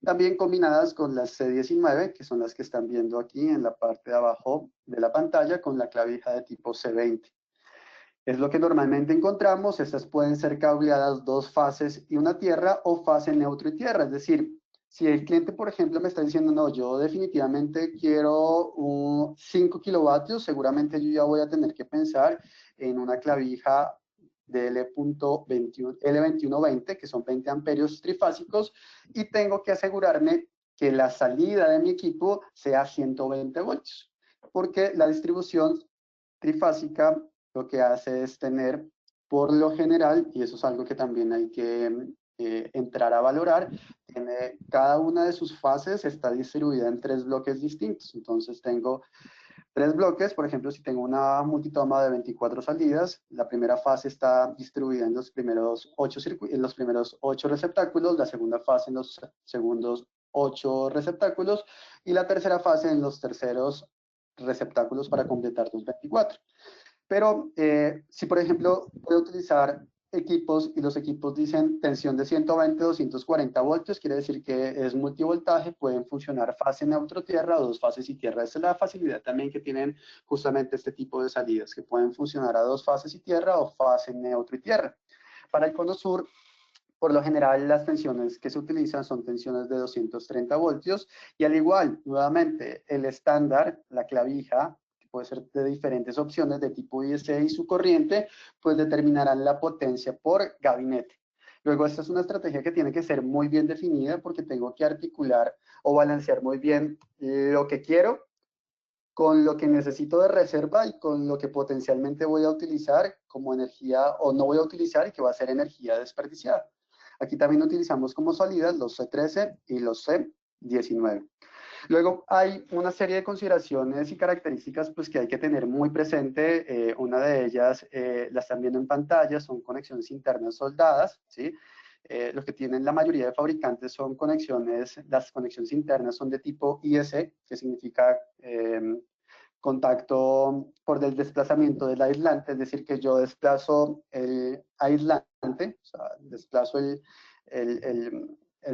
También combinadas con las C19, que son las que están viendo aquí en la parte de abajo de la pantalla, con la clavija de tipo C20. Es lo que normalmente encontramos. Estas pueden ser cableadas 2 fases y una tierra, o fase neutro y tierra. Es decir, si el cliente, por ejemplo, me está diciendo, no, yo definitivamente quiero 5 kilovatios, seguramente yo ya voy a tener que pensar en una clavija de L2120, que son 20 amperios trifásicos, y tengo que asegurarme que la salida de mi equipo sea 120 voltios, porque la distribución trifásica lo que hace es tener, por lo general, y eso es algo que también hay que entrar a valorar, cada una de sus fases está distribuida en 3 bloques distintos. Entonces tengo 3 bloques. Por ejemplo, si tengo una multitoma de 24 salidas, la primera fase está distribuida en los primeros 8 receptáculos, la segunda fase en los segundos 8 receptáculos, y la tercera fase en los terceros receptáculos para completar los 24. Pero si, por ejemplo, voy a utilizar equipos y los equipos dicen tensión de 120, 240 voltios, quiere decir que es multivoltaje, pueden funcionar fase neutro tierra o dos fases y tierra. Esa es la facilidad también que tienen justamente este tipo de salidas, que pueden funcionar a dos fases y tierra o fase neutro y tierra. Para el cono sur, por lo general, las tensiones que se utilizan son tensiones de 230 voltios y al igual, nuevamente, el estándar, la clavija, que puede ser de diferentes opciones de tipo IEC y su corriente, pues determinarán la potencia por gabinete. Luego, esta es una estrategia que tiene que ser muy bien definida porque tengo que articular o balancear muy bien lo que quiero con lo que necesito de reserva y con lo que potencialmente voy a utilizar como energía o no voy a utilizar y que va a ser energía desperdiciada. Aquí también utilizamos como salidas los C13 y los C19. Luego hay una serie de consideraciones y características pues, que hay que tener muy presente. Una de ellas, la están viendo en pantalla, son conexiones internas soldadas, ¿sí? Lo que tienen la mayoría de fabricantes son conexiones, las conexiones internas son de tipo IEC, que significa contacto por el desplazamiento del aislante, es decir, que yo desplazo el aislante, o sea, desplazo el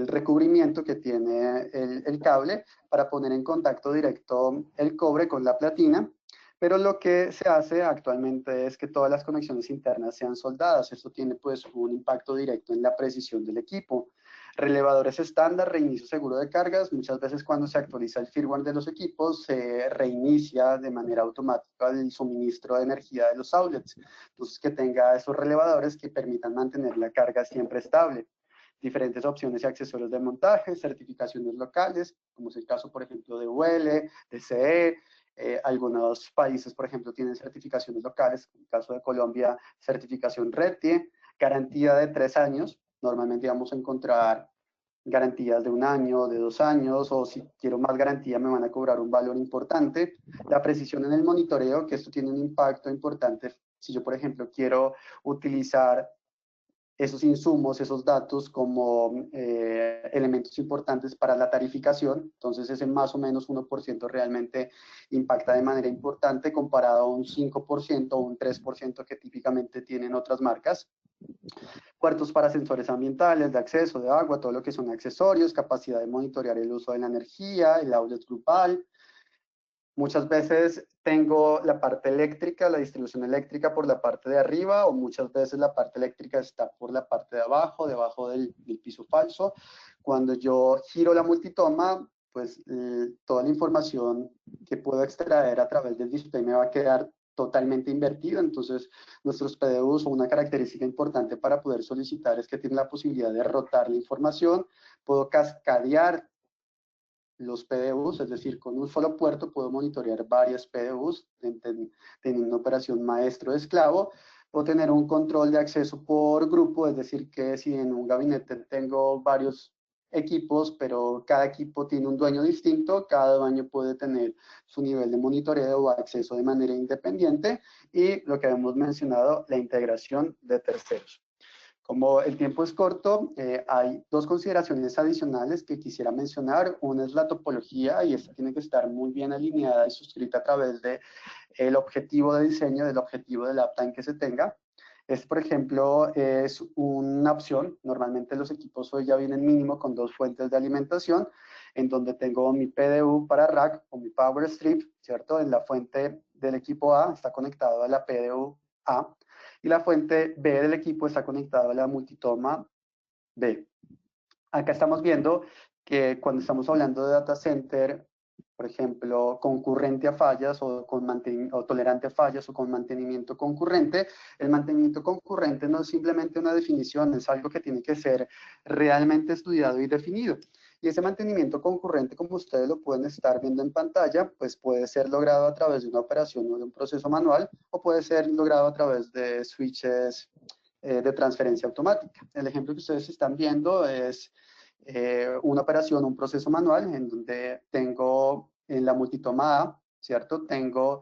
recubrimiento que tiene el cable para poner en contacto directo el cobre con la platina. Pero lo que se hace actualmente es que todas las conexiones internas sean soldadas. Eso tiene pues un impacto directo en la precisión del equipo. Relevadores estándar, reinicio seguro de cargas. Muchas veces cuando se actualiza el firmware de los equipos, se reinicia de manera automática el suministro de energía de los outlets. Entonces, que tenga esos relevadores que permitan mantener la carga siempre estable. Diferentes opciones y accesorios de montaje, certificaciones locales, como es el caso, por ejemplo, de UL, de CE. Algunos países, por ejemplo, tienen certificaciones locales, en el caso de Colombia, certificación RETIE, garantía de 3 años. Normalmente vamos a encontrar garantías de 1 año, de 2 años, o si quiero más garantía me van a cobrar un valor importante. La precisión en el monitoreo, que esto tiene un impacto importante. Si yo, por ejemplo, quiero utilizar esos insumos, esos datos como elementos importantes para la tarificación, entonces ese más o menos 1% realmente impacta de manera importante comparado a un 5% o un 3% que típicamente tienen otras marcas. Puertos para sensores ambientales, de acceso, de agua, todo lo que son accesorios, capacidad de monitorear el uso de la energía, el outlet grupal. Muchas veces tengo la parte eléctrica, la distribución eléctrica por la parte de arriba, o muchas veces la parte eléctrica está por la parte de abajo, debajo del piso falso. Cuando yo giro la multitoma, pues toda la información que puedo extraer a través del display me va a quedar totalmente invertida. Entonces, nuestros PDUs, una característica importante para poder solicitar es que tienen la posibilidad de rotar la información. Puedo cascadear los PDUs, es decir, con un solo puerto puedo monitorear varias PDUs teniendo una operación maestro-esclavo, o tener un control de acceso por grupo, es decir, que si en un gabinete tengo varios equipos, pero cada equipo tiene un dueño distinto, cada dueño puede tener su nivel de monitoreo o acceso de manera independiente, y lo que hemos mencionado, la integración de terceros. Como el tiempo es corto, hay dos consideraciones adicionales que quisiera mencionar. Una es la topología, y esta tiene que estar muy bien alineada y suscrita a través del objetivo de diseño, del objetivo del uptime que se tenga. Este, por ejemplo, es una opción. Normalmente los equipos hoy ya vienen mínimo con 2 fuentes de alimentación, en donde tengo mi PDU para rack o mi power strip, ¿cierto? En la fuente del equipo A está conectado a la PDU A, y la fuente B del equipo está conectada a la multitoma B. Acá estamos viendo que cuando estamos hablando de data center, por ejemplo, concurrente a fallas o tolerante a fallas o con mantenimiento concurrente, el mantenimiento concurrente no es simplemente una definición, es algo que tiene que ser realmente estudiado y definido. Y ese mantenimiento concurrente, como ustedes lo pueden estar viendo en pantalla, pues puede ser logrado a través de una operación o de un proceso manual, o puede ser logrado a través de switches de transferencia automática. El ejemplo que ustedes están viendo es una operación, un proceso manual, en donde tengo en la multitoma A, ¿cierto? Tengo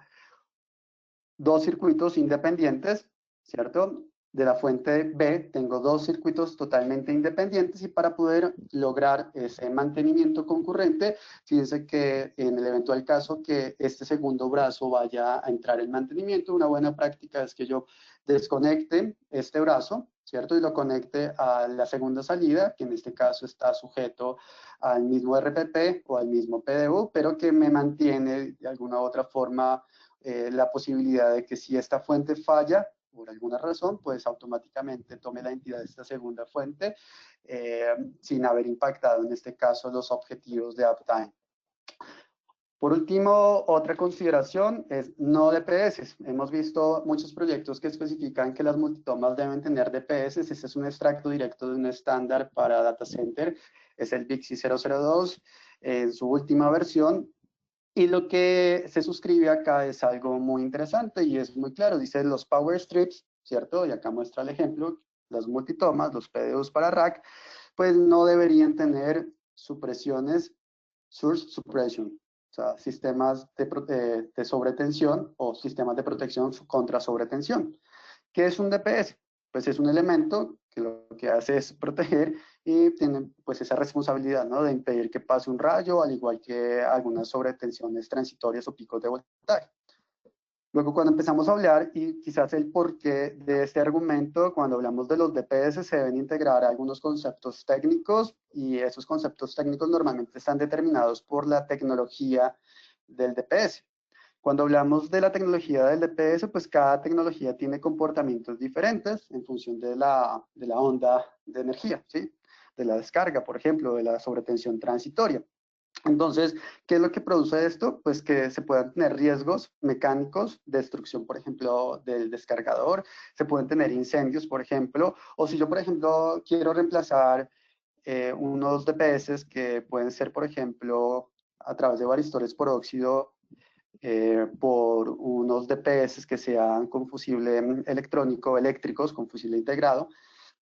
2 circuitos independientes, ¿cierto? De la fuente B tengo 2 circuitos totalmente independientes, y para poder lograr ese mantenimiento concurrente, fíjense que en el eventual caso que este segundo brazo vaya a entrar en mantenimiento, una buena práctica es que yo desconecte este brazo, ¿cierto? Y lo conecte a la segunda salida, que en este caso está sujeto al mismo RPP o al mismo PDU, pero que me mantiene de alguna u otra forma la posibilidad de que si esta fuente falla, por alguna razón, pues automáticamente tome la entidad de esta segunda fuente sin haber impactado en este caso los objetivos de uptime. Por último, otra consideración es no DPS. Hemos visto muchos proyectos que especifican que las multitomas deben tener DPS. Este es un extracto directo de un estándar para data center, es el BICSI 002 en su última versión. Y lo que se suscribe acá es algo muy interesante y es muy claro. Dice los power strips, ¿cierto? Y acá muestra el ejemplo, las multitomas, los PDUs para rack, pues no deberían tener supresiones, source suppression, o sea, sistemas de sobretensión o sistemas de protección contra sobretensión. ¿Qué es un DPS? Pues es un elemento que lo que hace es proteger y tiene pues esa responsabilidad, ¿no? De impedir que pase un rayo, al igual que algunas sobretensiones transitorias o picos de voltaje. Luego, cuando empezamos a hablar, y quizás el porqué de este argumento, cuando hablamos de los DPS, se deben integrar algunos conceptos técnicos, y esos conceptos técnicos normalmente están determinados por la tecnología del DPS. Cuando hablamos de la tecnología del DPS, pues cada tecnología tiene comportamientos diferentes en función de la onda de energía, ¿sí? De la descarga, por ejemplo, de la sobretensión transitoria. Entonces, ¿qué es lo que produce esto? Pues que se puedan tener riesgos mecánicos, destrucción, por ejemplo, del descargador, se pueden tener incendios, por ejemplo, o si yo, por ejemplo, quiero reemplazar unos DPS que pueden ser, por ejemplo, a través de varistores por óxido, por unos DPS que sean con fusible electrónico, eléctricos, con fusible integrado,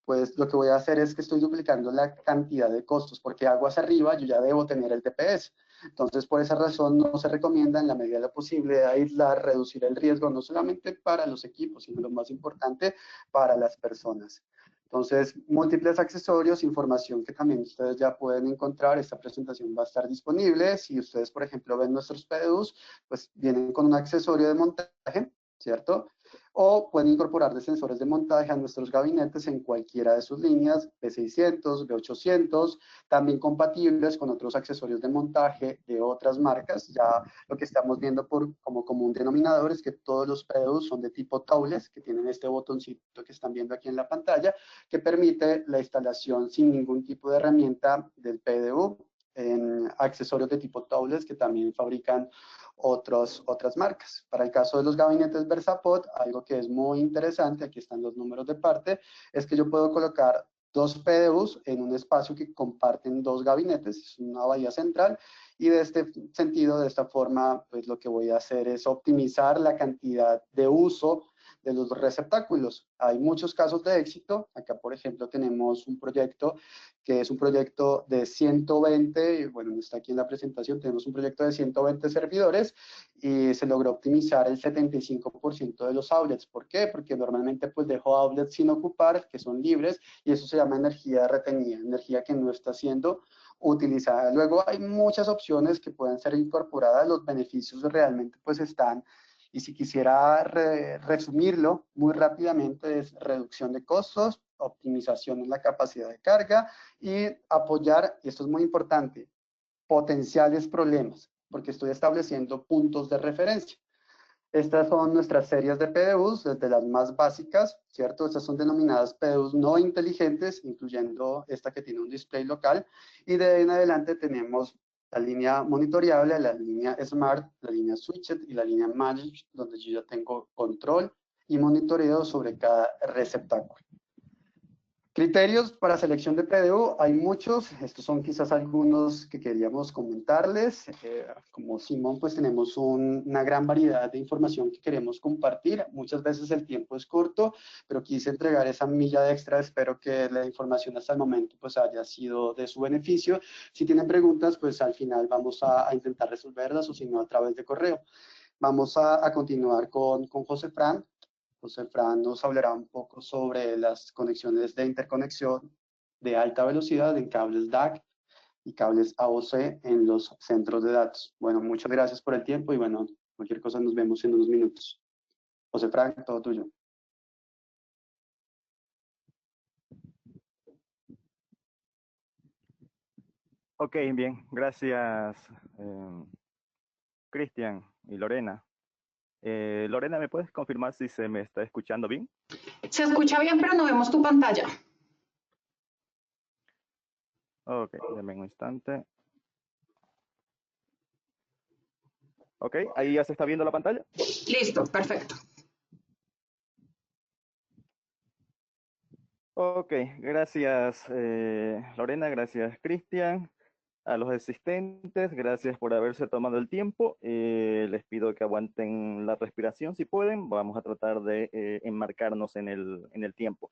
pues lo que voy a hacer es que estoy duplicando la cantidad de costos, porque aguas arriba yo ya debo tener el TPS. Entonces, por esa razón no se recomienda en la medida de lo posible aislar, reducir el riesgo, no solamente para los equipos, sino lo más importante, para las personas. Entonces, múltiples accesorios, información que también ustedes ya pueden encontrar. Esta presentación va a estar disponible. Si ustedes, por ejemplo, ven nuestros PDUs, pues vienen con un accesorio de montaje, ¿cierto? O pueden incorporar de sensores de montaje a nuestros gabinetes en cualquiera de sus líneas, B600, B800, también compatibles con otros accesorios de montaje de otras marcas. Ya lo que estamos viendo como común denominador es que todos los PDUs son de tipo toweless, que tienen este botoncito que están viendo aquí en la pantalla, que permite la instalación sin ningún tipo de herramienta del PDU en accesorios de tipo toweless que también fabrican otras marcas. Para el caso de los gabinetes Versapod, algo que es muy interesante, aquí están los números de parte, es que yo puedo colocar dos PDUs en un espacio que comparten dos gabinetes, es una bahía central, y de este sentido, de esta forma, pues lo que voy a hacer es optimizar la cantidad de uso de los receptáculos. Hay muchos casos de éxito. Acá, por ejemplo, tenemos un proyecto que es un proyecto de 120, bueno, no está aquí en la presentación, tenemos un proyecto de 120 servidores y se logró optimizar el 75% de los outlets. ¿Por qué? Porque normalmente pues dejo outlets sin ocupar, que son libres, y eso se llama energía retenida, energía que no está siendo utilizada. Luego hay muchas opciones que pueden ser incorporadas, los beneficios realmente pues están. Y si quisiera resumirlo muy rápidamente, es reducción de costos, optimización en la capacidad de carga y apoyar, y esto es muy importante, potenciales problemas, porque estoy estableciendo puntos de referencia. Estas son nuestras series de PDUs, desde las más básicas, ¿cierto? Estas son denominadas PDUs no inteligentes, incluyendo esta que tiene un display local, y de ahí en adelante tenemos la línea monitoreable, la línea Smart, la línea Switched y la línea Managed, donde yo ya tengo control y monitoreo sobre cada receptáculo. Criterios para selección de PDU, hay muchos, estos son quizás algunos que queríamos comentarles. Como Simón, pues tenemos una gran variedad de información que queremos compartir. Muchas veces el tiempo es corto, pero quise entregar esa milla de extra. Espero que la información hasta el momento pues haya sido de su beneficio. Si tienen preguntas, pues al final vamos a intentar resolverlas, o si no, a través de correo. Vamos a continuar con José Fran. José Fran nos hablará un poco sobre las conexiones de interconexión de alta velocidad en cables DAC y cables AOC en los centros de datos. Bueno, muchas gracias por el tiempo y bueno, cualquier cosa nos vemos en unos minutos. José Fran, todo tuyo. Ok, bien, gracias, Cristian y Lorena. Lorena, ¿me puedes confirmar si se me está escuchando bien? Se escucha bien, pero no vemos tu pantalla. Ok, denme un instante. Ok, ahí ya se está viendo la pantalla. Listo, perfecto. Ok, gracias, Lorena, gracias, Cristian. A los asistentes, gracias por haberse tomado el tiempo. Les pido que aguanten la respiración si pueden. Vamos a tratar de enmarcarnos en el tiempo.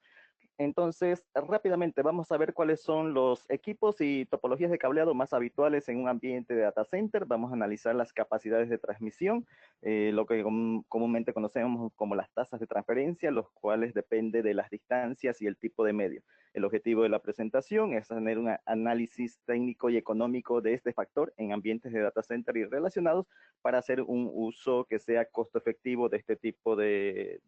Entonces, rápidamente vamos a ver cuáles son los equipos y topologías de cableado más habituales en un ambiente de data center. Vamos a analizar las capacidades de transmisión, lo que comúnmente conocemos como las tasas de transferencia, los cuales depende de las distancias y el tipo de medio. El objetivo de la presentación es tener un análisis técnico y económico de este factor en ambientes de data center y relacionados para hacer un uso que sea costo efectivo de este tipo de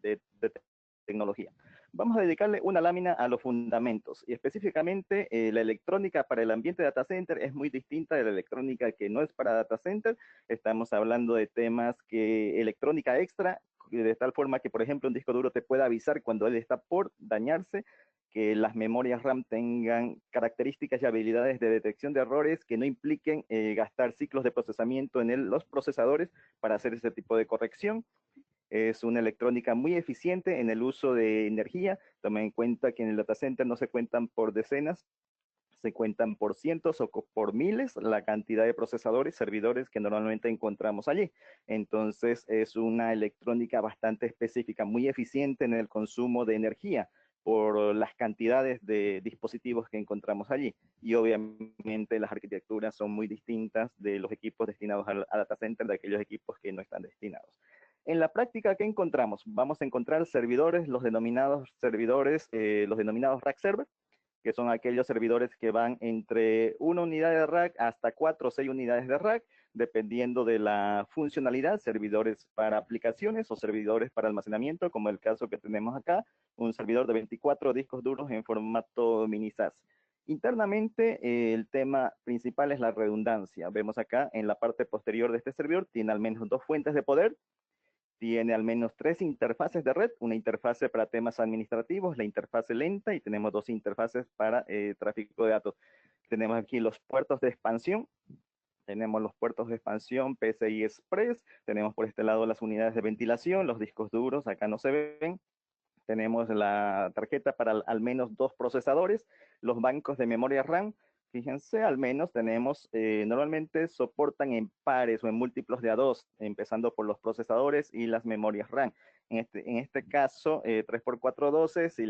tecnología. Vamos a dedicarle una lámina a los fundamentos y específicamente la electrónica para el ambiente data center es muy distinta de la electrónica que no es para data center. Estamos hablando de temas que electrónica extra, de tal forma que, por ejemplo, un disco duro te pueda avisar cuando él está por dañarse, que las memorias RAM tengan características y habilidades de detección de errores que no impliquen gastar ciclos de procesamiento en los procesadores para hacer ese tipo de corrección. Es una electrónica muy eficiente en el uso de energía. Tomen en cuenta que en el data center no se cuentan por decenas, se cuentan por cientos o por miles la cantidad de procesadores, servidores que normalmente encontramos allí. Entonces es una electrónica bastante específica, muy eficiente en el consumo de energía por las cantidades de dispositivos que encontramos allí. Y obviamente las arquitecturas son muy distintas de los equipos destinados a data center, de aquellos equipos que no están destinados. En la práctica, ¿qué encontramos? Vamos a encontrar servidores, los denominados servidores, los denominados rack server, que son aquellos servidores que van entre una unidad de rack hasta 4 o 6 unidades de rack, dependiendo de la funcionalidad, servidores para aplicaciones o servidores para almacenamiento, como el caso que tenemos acá, un servidor de 24 discos duros en formato mini SAS. Internamente, el tema principal es la redundancia. Vemos acá en la parte posterior de este servidor, tiene al menos 2 fuentes de poder, tiene al menos 3 interfaces de red, una interfase para temas administrativos, la interfase lenta, y tenemos 2 interfaces para tráfico de datos. Tenemos aquí los puertos de expansión, tenemos los puertos de expansión PCI Express, tenemos por este lado las unidades de ventilación, los discos duros, acá no se ven, tenemos la tarjeta para al menos 2 procesadores, los bancos de memoria RAM. Fíjense, al menos tenemos, normalmente soportan en pares o en múltiplos de A2, empezando por los procesadores y las memorias RAM. En este caso, 3x4 12, si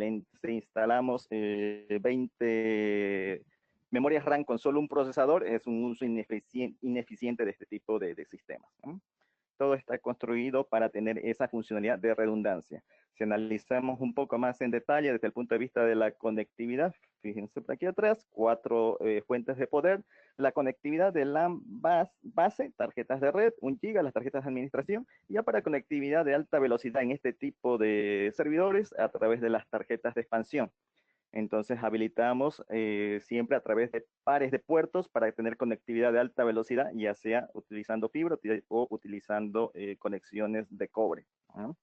instalamos 20 memorias RAM con solo un procesador, es un uso ineficiente de este tipo de sistemas, ¿no? Todo está construido para tener esa funcionalidad de redundancia. Si analizamos un poco más en detalle desde el punto de vista de la conectividad, fíjense por aquí atrás, 4 fuentes de poder, la conectividad de LAN base, tarjetas de red, 1 GB, las tarjetas de administración, y ya para conectividad de alta velocidad en este tipo de servidores a través de las tarjetas de expansión. Entonces habilitamos siempre a través de pares de puertos para tener conectividad de alta velocidad, ya sea utilizando fibra o utilizando conexiones de cobre, ¿no?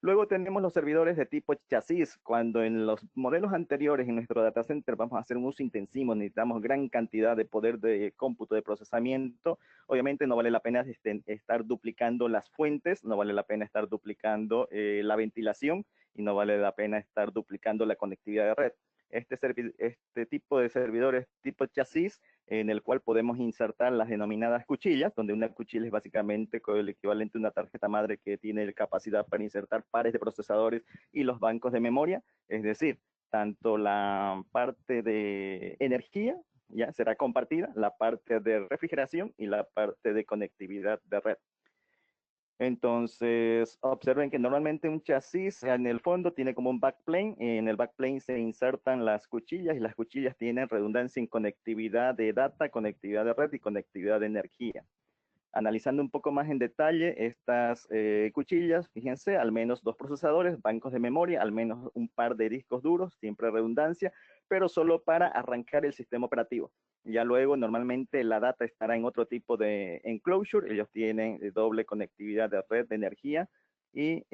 Luego tenemos los servidores de tipo chasis. Cuando en los modelos anteriores en nuestro data center vamos a hacer un uso intensivo, necesitamos gran cantidad de poder de cómputo, de procesamiento, obviamente no vale la pena estar duplicando las fuentes, no vale la pena estar duplicando la ventilación y no vale la pena estar duplicando la conectividad de red. Este tipo de servidores tipo chasis, en el cual podemos insertar las denominadas cuchillas, donde una cuchilla es básicamente el equivalente a una tarjeta madre que tiene capacidad para insertar pares de procesadores y los bancos de memoria, es decir, tanto la parte de energía ya será compartida, la parte de refrigeración y la parte de conectividad de red. Entonces, observen que normalmente un chasis en el fondo tiene como un backplane. En el backplane se insertan las cuchillas y las cuchillas tienen redundancia en conectividad de data, conectividad de red y conectividad de energía. Analizando un poco más en detalle estas cuchillas, fíjense, al menos 2 procesadores, bancos de memoria, al menos un par de discos duros, siempre redundancia, pero solo para arrancar el sistema operativo. Ya luego normalmente la data estará en otro tipo de enclosure, ellos tienen doble conectividad de red de energía y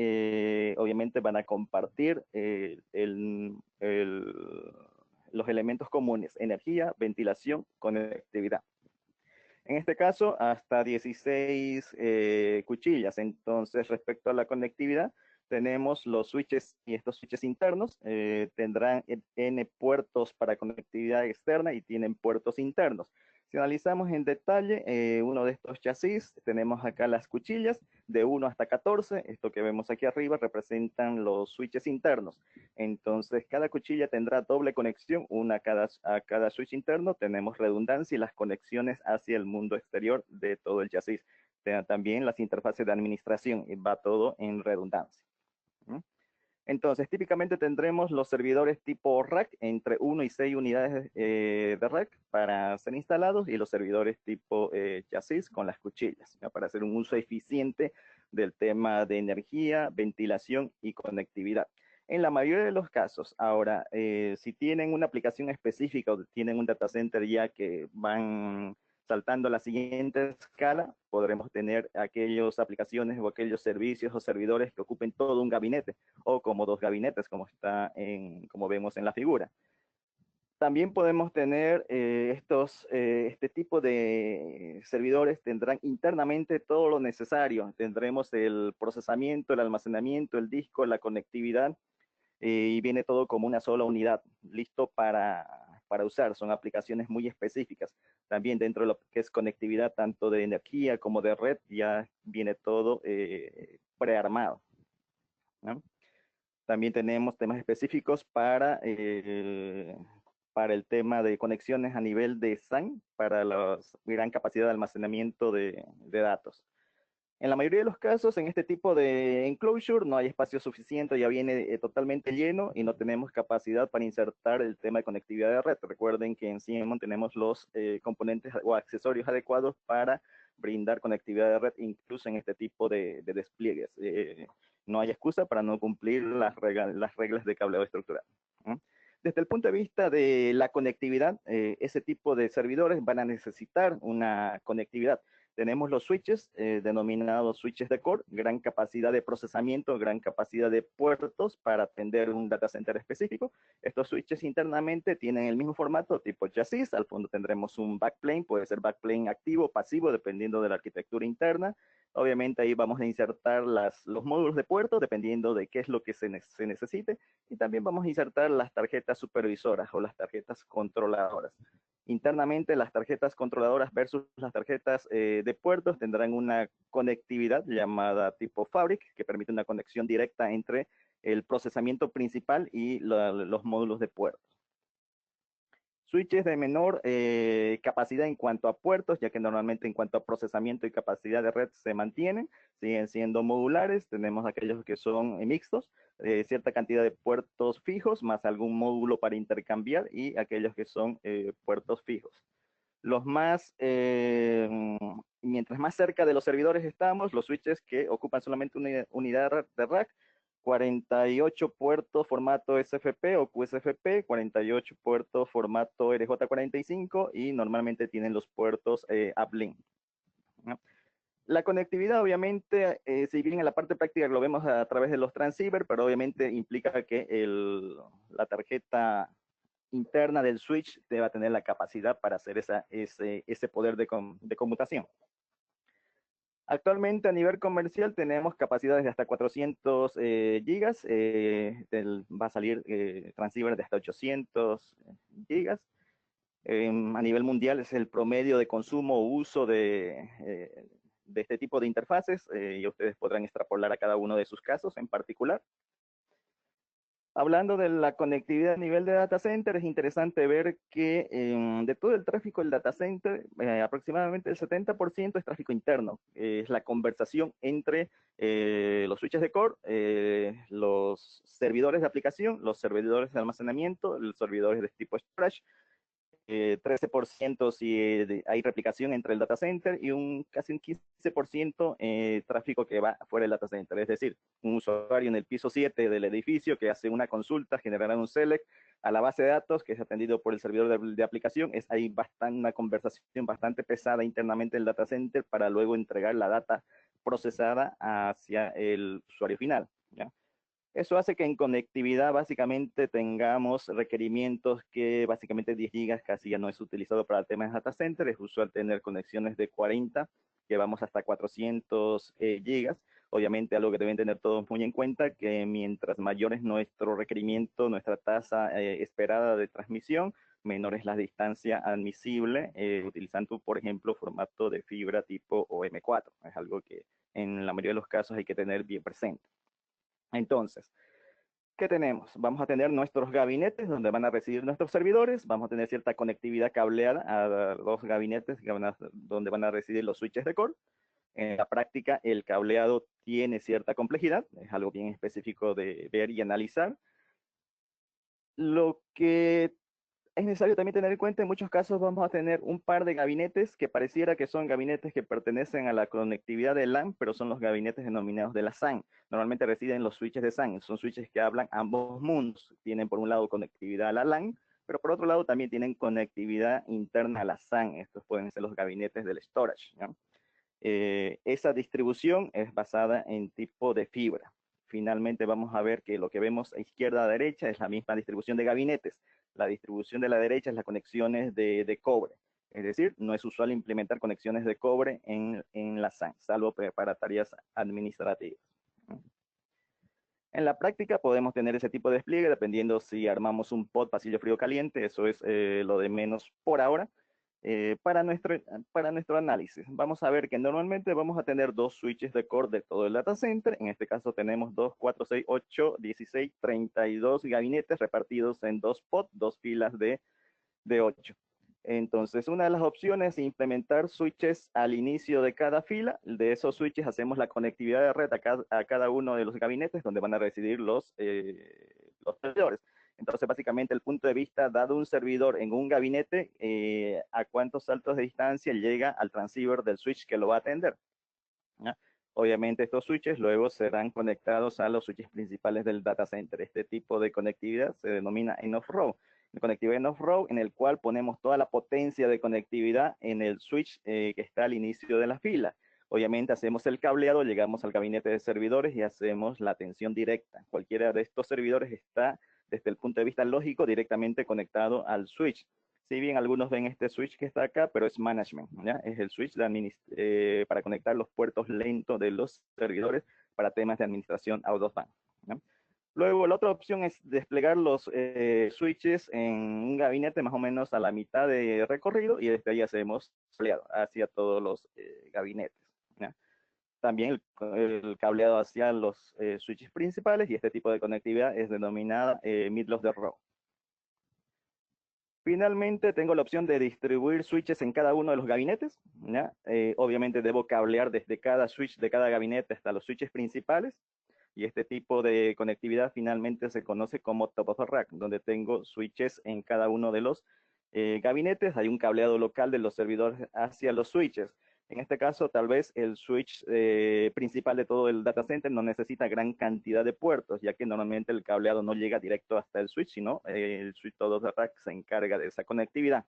obviamente van a compartir los elementos comunes, energía, ventilación, conectividad. En este caso, hasta 16 cuchillas. Entonces, respecto a la conectividad, tenemos los switches y estos switches internos tendrán N puertos para conectividad externa y tienen puertos internos. Si analizamos en detalle uno de estos chasis, tenemos acá las cuchillas de 1 hasta 14. Esto que vemos aquí arriba representan los switches internos. Entonces, cada cuchilla tendrá doble conexión, una a cada switch interno. Tenemos redundancia y las conexiones hacia el mundo exterior de todo el chasis. También las interfaces de administración, va todo en redundancia. Entonces, típicamente tendremos los servidores tipo rack, entre 1 y 6 unidades de rack para ser instalados, y los servidores tipo chasis con las cuchillas, para hacer un uso eficiente del tema de energía, ventilación y conectividad. En la mayoría de los casos, ahora, si tienen una aplicación específica o tienen un data center ya que van saltando a la siguiente escala, podremos tener aquellas aplicaciones o aquellos servicios o servidores que ocupen todo un gabinete, o como 2 gabinetes, como vemos en la figura. También podemos tener este tipo de servidores tendrán internamente todo lo necesario. Tendremos el procesamiento, el almacenamiento, el disco, la conectividad, y viene todo como una sola unidad, listo para usar. Son aplicaciones muy específicas. También dentro de lo que es conectividad, tanto de energía como de red, ya viene todo prearmado, ¿no? También tenemos temas específicos para el tema de conexiones a nivel de SAN, para la gran capacidad de almacenamiento de datos. En la mayoría de los casos, en este tipo de enclosure, no hay espacio suficiente, ya viene totalmente lleno y no tenemos capacidad para insertar el tema de conectividad de red. Recuerden que en CMON tenemos los componentes o accesorios adecuados para brindar conectividad de red, incluso en este tipo de despliegues. No hay excusa para no cumplir las reglas de cableado estructural. Desde el punto de vista de la conectividad, ese tipo de servidores van a necesitar una conectividad. Tenemos los switches, denominados switches de core, gran capacidad de procesamiento, gran capacidad de puertos para atender un data center específico. Estos switches internamente tienen el mismo formato, tipo chasis. Al fondo tendremos un backplane, puede ser backplane activo o pasivo, dependiendo de la arquitectura interna. Obviamente ahí vamos a insertar los módulos de puerto, dependiendo de qué es lo que se necesite. Y también vamos a insertar las tarjetas supervisoras o las tarjetas controladoras. Internamente, las tarjetas controladoras versus las tarjetas de puertos tendrán una conectividad llamada tipo Fabric, que permite una conexión directa entre el procesamiento principal y los módulos de puertos. Switches de menor capacidad en cuanto a puertos, ya que normalmente en cuanto a procesamiento y capacidad de red se mantienen, siguen siendo modulares. Tenemos aquellos que son mixtos, cierta cantidad de puertos fijos, más algún módulo para intercambiar, y aquellos que son puertos fijos. Mientras más cerca de los servidores estamos, los switches que ocupan solamente una unidad de rack, 48 puertos formato SFP o QSFP, 48 puertos formato RJ45, y normalmente tienen los puertos uplink, ¿no? La conectividad, obviamente, si bien en la parte práctica lo vemos a través de los transceivers, pero obviamente implica que la tarjeta interna del switch deba tener la capacidad para hacer ese poder de conmutación. Actualmente a nivel comercial tenemos capacidades de hasta 400 gigas, va a salir transceiver de hasta 800 gigas. A nivel mundial es el promedio de consumo o uso de este tipo de interfaces, y ustedes podrán extrapolar a cada uno de sus casos en particular. Hablando de la conectividad a nivel de data center, es interesante ver que de todo el tráfico del data center, aproximadamente el 70% es tráfico interno. Es la conversación entre los switches de core, los servidores de aplicación, los servidores de almacenamiento, los servidores de tipo storage, 13% si hay replicación entre el data center y casi un 15% tráfico que va fuera del data center. Es decir, un usuario en el piso 7 del edificio que hace una consulta, generará un select a la base de datos que es atendido por el servidor de aplicación. Hay una conversación bastante pesada internamente en el data center para luego entregar la data procesada hacia el usuario final, ¿ya? Eso hace que en conectividad básicamente tengamos requerimientos que básicamente 10 gigas casi ya no es utilizado para temas de data center. Es usual tener conexiones de 40, que vamos hasta 400 gigas. Obviamente algo que deben tener todos muy en cuenta, que mientras mayor es nuestro requerimiento, nuestra tasa esperada de transmisión, menor es la distancia admisible, utilizando, por ejemplo, formato de fibra tipo OM4. Es algo que en la mayoría de los casos hay que tener bien presente. Entonces, ¿qué tenemos? Vamos a tener nuestros gabinetes donde van a residir nuestros servidores, vamos a tener cierta conectividad cableada a los gabinetes donde van a residir los switches de core. En la práctica, el cableado tiene cierta complejidad, es algo bien específico de ver y analizar. Lo que es necesario también tener en cuenta, en muchos casos vamos a tener un par de gabinetes que pareciera que son gabinetes que pertenecen a la conectividad de LAN, pero son los gabinetes denominados de la SAN. Normalmente residen los switches de SAN, son switches que hablan ambos mundos. Tienen por un lado conectividad a la LAN, pero por otro lado también tienen conectividad interna a la SAN. Estos pueden ser los gabinetes del storage, ¿no? Esa distribución es basada en tipo de fibra. Finalmente vamos a ver que lo que vemos a izquierda a derecha es la misma distribución de gabinetes. La distribución de la derecha es las conexiones de cobre. Es decir, no es usual implementar conexiones de cobre en la SAN, salvo para tareas administrativas. En la práctica podemos tener ese tipo de despliegue dependiendo si armamos un pod pasillo frío caliente. Eso es lo de menos por ahora. Para nuestro análisis, vamos a ver que normalmente vamos a tener dos switches de core de todo el data center. En este caso tenemos 2, 4, 6, 8, 16, 32 gabinetes repartidos en dos pods, dos filas de 8. Entonces, una de las opciones es implementar switches al inicio de cada fila. De esos switches hacemos la conectividad de red a cada uno de los gabinetes donde van a residir los servidores. Entonces, básicamente, el punto de vista, dado un servidor en un gabinete, a cuántos saltos de distancia llega al transceiver del switch que lo va a atender, ¿ya? Obviamente, estos switches luego serán conectados a los switches principales del data center. Este tipo de conectividad se denomina end-of-row. Conectividad end-of-row, en el cual ponemos toda la potencia de conectividad en el switch que está al inicio de la fila. Obviamente hacemos el cableado, llegamos al gabinete de servidores y hacemos la atención directa. Cualquiera de estos servidores está, desde el punto de vista lógico, directamente conectado al switch. Si bien algunos ven este switch que está acá, pero es management, ¿ya? Es el switch para conectar los puertos lentos de los servidores para temas de administración out of band, ¿ya? Luego, la otra opción es desplegar los switches en un gabinete más o menos a la mitad de recorrido y desde ahí hacemos cableado hacia todos los gabinetes, ¿ya? También el cableado hacia los switches principales, y este tipo de conectividad es denominada middle de row. Finalmente, tengo la opción de distribuir switches en cada uno de los gabinetes, ¿ya? Obviamente debo cablear desde cada switch de cada gabinete hasta los switches principales. Y este tipo de conectividad finalmente se conoce como top of the rack, donde tengo switches en cada uno de los gabinetes. Hay un cableado local de los servidores hacia los switches. En este caso, tal vez el switch principal de todo el data center no necesita gran cantidad de puertos, ya que normalmente el cableado no llega directo hasta el switch, sino el switch top of the rack se encarga de esa conectividad.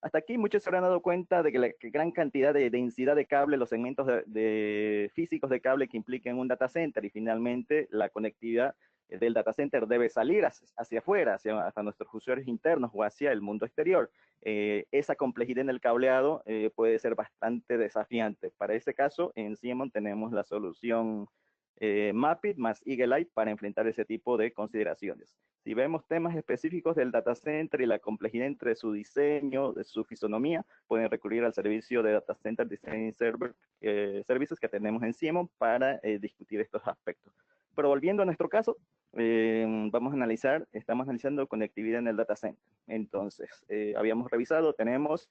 Hasta aquí muchos se habrán dado cuenta de que la gran cantidad de densidad de cable, los segmentos físicos de cable que implican un data center, y finalmente la conectividad del data center debe salir hacia afuera, hacia nuestros usuarios internos o hacia el mundo exterior. Esa complejidad en el cableado puede ser bastante desafiante. Para ese caso, en Ciemon tenemos la solución Mapit más Eagle-Eye para enfrentar ese tipo de consideraciones. Si vemos temas específicos del data center y la complejidad entre su diseño, de su fisonomía, pueden recurrir al servicio de Data Center Design Services que tenemos en Ciemon para discutir estos aspectos. Pero volviendo a nuestro caso, estamos analizando conectividad en el data center. Entonces, habíamos revisado, tenemos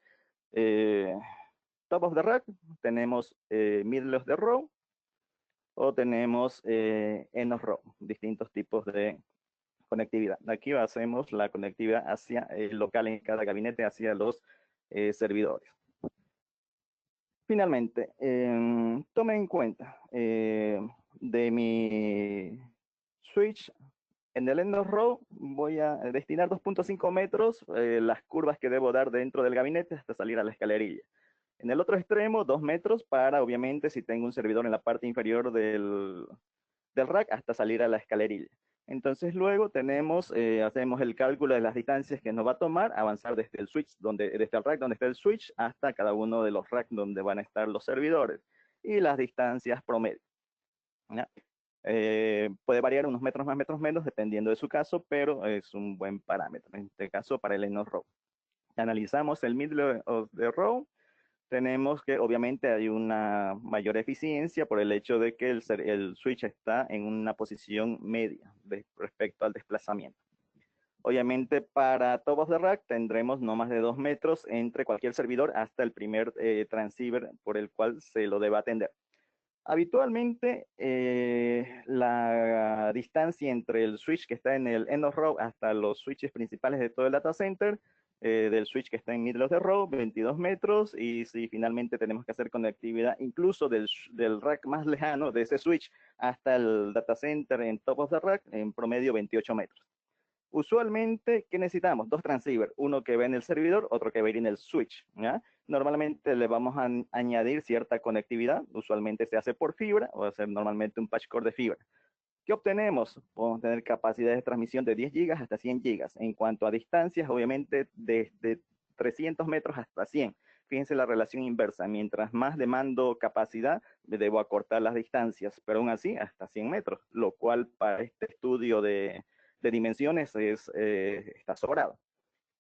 top of the rack, tenemos middle of the row, o tenemos end of row, distintos tipos de conectividad. Aquí hacemos la conectividad hacia el local en cada gabinete, hacia los servidores. Finalmente, tome en cuenta de mi switch en el end of row voy a destinar 2.5 metros las curvas que debo dar dentro del gabinete hasta salir a la escalerilla. En el otro extremo, 2 metros para, obviamente, si tengo un servidor en la parte inferior del rack, hasta salir a la escalerilla. Entonces luego hacemos el cálculo de las distancias que nos va a tomar avanzar desde el switch, desde el rack donde está el switch hasta cada uno de los racks donde van a estar los servidores y las distancias promedio. ¿Ya? Puede variar unos metros más, metros menos, dependiendo de su caso, pero es un buen parámetro, en este caso para el end of row. Analizamos el middle of the row. Tenemos que obviamente hay una mayor eficiencia por el hecho de que el switch está en una posición media respecto al desplazamiento. Obviamente para top of the rack tendremos no más de 2 metros entre cualquier servidor hasta el primer transceiver por el cual se lo deba atender. Habitualmente la distancia entre el switch que está en el end of row hasta los switches principales de todo el data center, del switch que está en middle of the row, 22 metros, y si finalmente tenemos que hacer conectividad incluso del rack más lejano de ese switch hasta el data center en top of the rack, en promedio 28 metros. Usualmente, ¿qué necesitamos? 2 transceivers, uno que va en el servidor, otro que va a ir en el switch, ¿ya? Normalmente le vamos a añadir cierta conectividad, usualmente se hace por fibra, o hacer normalmente un patch cord de fibra. ¿Qué obtenemos? Podemos tener capacidad de transmisión de 10 gigas hasta 100 gigas. En cuanto a distancias, obviamente desde 300 metros hasta 100. Fíjense la relación inversa. Mientras más demando capacidad, debo acortar las distancias, pero aún así hasta 100 metros, lo cual para este estudio de dimensiones está sobrado.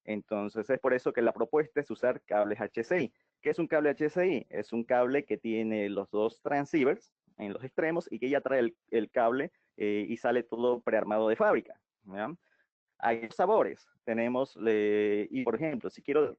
Entonces es por eso que la propuesta es usar cables HCI. ¿Qué es un cable HCI? Es un cable que tiene los 2 transceivers en los extremos y que ya trae el cable y sale todo prearmado de fábrica, ¿ya? Hay sabores. Tenemos, y por ejemplo, si quiero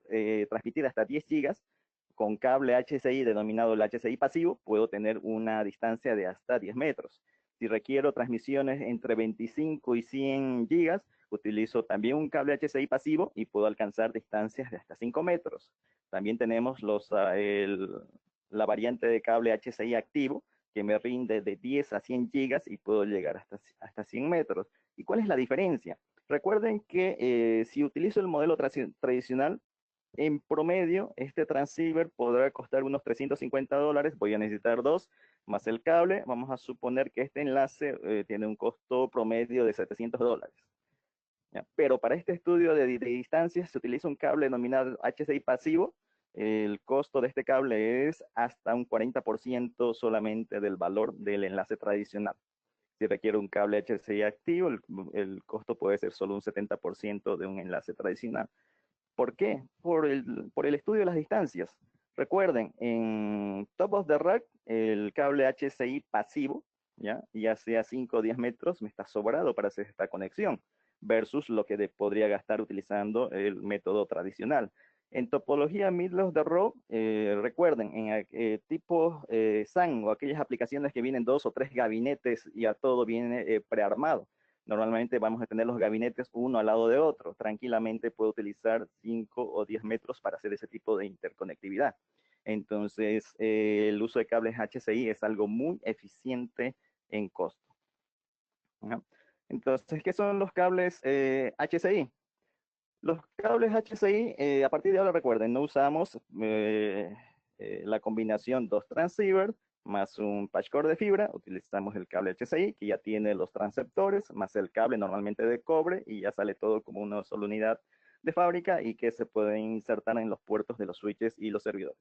transmitir hasta 10 gigas con cable HCI denominado el HCI pasivo, puedo tener una distancia de hasta 10 metros. Si requiero transmisiones entre 25 y 100 gigas, utilizo también un cable HCI pasivo y puedo alcanzar distancias de hasta 5 metros. También tenemos la variante de cable HCI activo, que me rinde de 10 a 100 gigas y puedo llegar hasta 100 metros. ¿Y cuál es la diferencia? Recuerden que si utilizo el modelo tradicional, en promedio, este transceiver podrá costar unos $350. Voy a necesitar 2, más el cable. Vamos a suponer que este enlace tiene un costo promedio de $700. ¿Ya? Pero para este estudio de distancias se utiliza un cable denominado HCI pasivo. El costo de este cable es hasta un 40% solamente del valor del enlace tradicional. Si requiere un cable HCI activo, el costo puede ser solo un 70% de un enlace tradicional. ¿Por qué? Por el estudio de las distancias. Recuerden, en top of the rack, el cable HCI pasivo, ya sea 5 o 10 metros, me está sobrado para hacer esta conexión, versus lo que podría gastar utilizando el método tradicional. En topología middle of the row, recuerden, en tipo SAN o aquellas aplicaciones que vienen 2 o 3 gabinetes y a todo viene prearmado. Normalmente vamos a tener los gabinetes uno al lado de otro. Tranquilamente puedo utilizar 5 o 10 metros para hacer ese tipo de interconectividad. Entonces, el uso de cables HCI es algo muy eficiente en costo, ¿no? Entonces, ¿qué son los cables HCI? Los cables HCI, a partir de ahora recuerden, no usamos la combinación 2 transceivers más un patch cord de fibra, utilizamos el cable HCI que ya tiene los transceptores, más el cable normalmente de cobre y ya sale todo como una sola unidad de fábrica y que se puede insertar en los puertos de los switches y los servidores.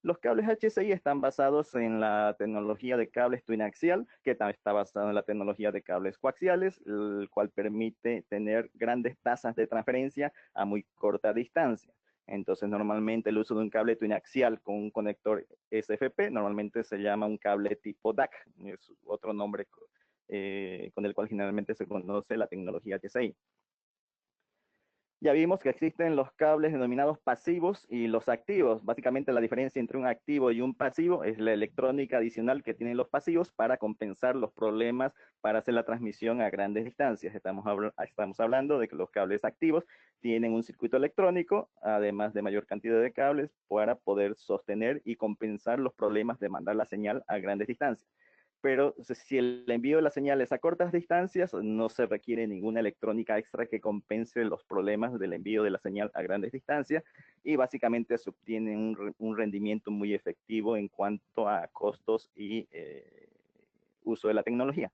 Los cables HCI están basados en la tecnología de cables twin axial, que está basado en la tecnología de cables coaxiales, el cual permite tener grandes tasas de transferencia a muy corta distancia. Entonces, normalmente el uso de un cable twin axial con un conector SFP, normalmente se llama un cable tipo DAC, es otro nombre con el cual generalmente se conoce la tecnología HCI. Ya vimos que existen los cables denominados pasivos y los activos. Básicamente la diferencia entre un activo y un pasivo es la electrónica adicional que tienen los pasivos para compensar los problemas para hacer la transmisión a grandes distancias. Estamos hablando de que los cables activos tienen un circuito electrónico, además de mayor cantidad de cables, para poder sostener y compensar los problemas de mandar la señal a grandes distancias. Pero si el envío de las señales a cortas distancias, no se requiere ninguna electrónica extra que compense los problemas del envío de la señal a grandes distancias, y básicamente se obtiene un rendimiento muy efectivo en cuanto a costos y uso de la tecnología.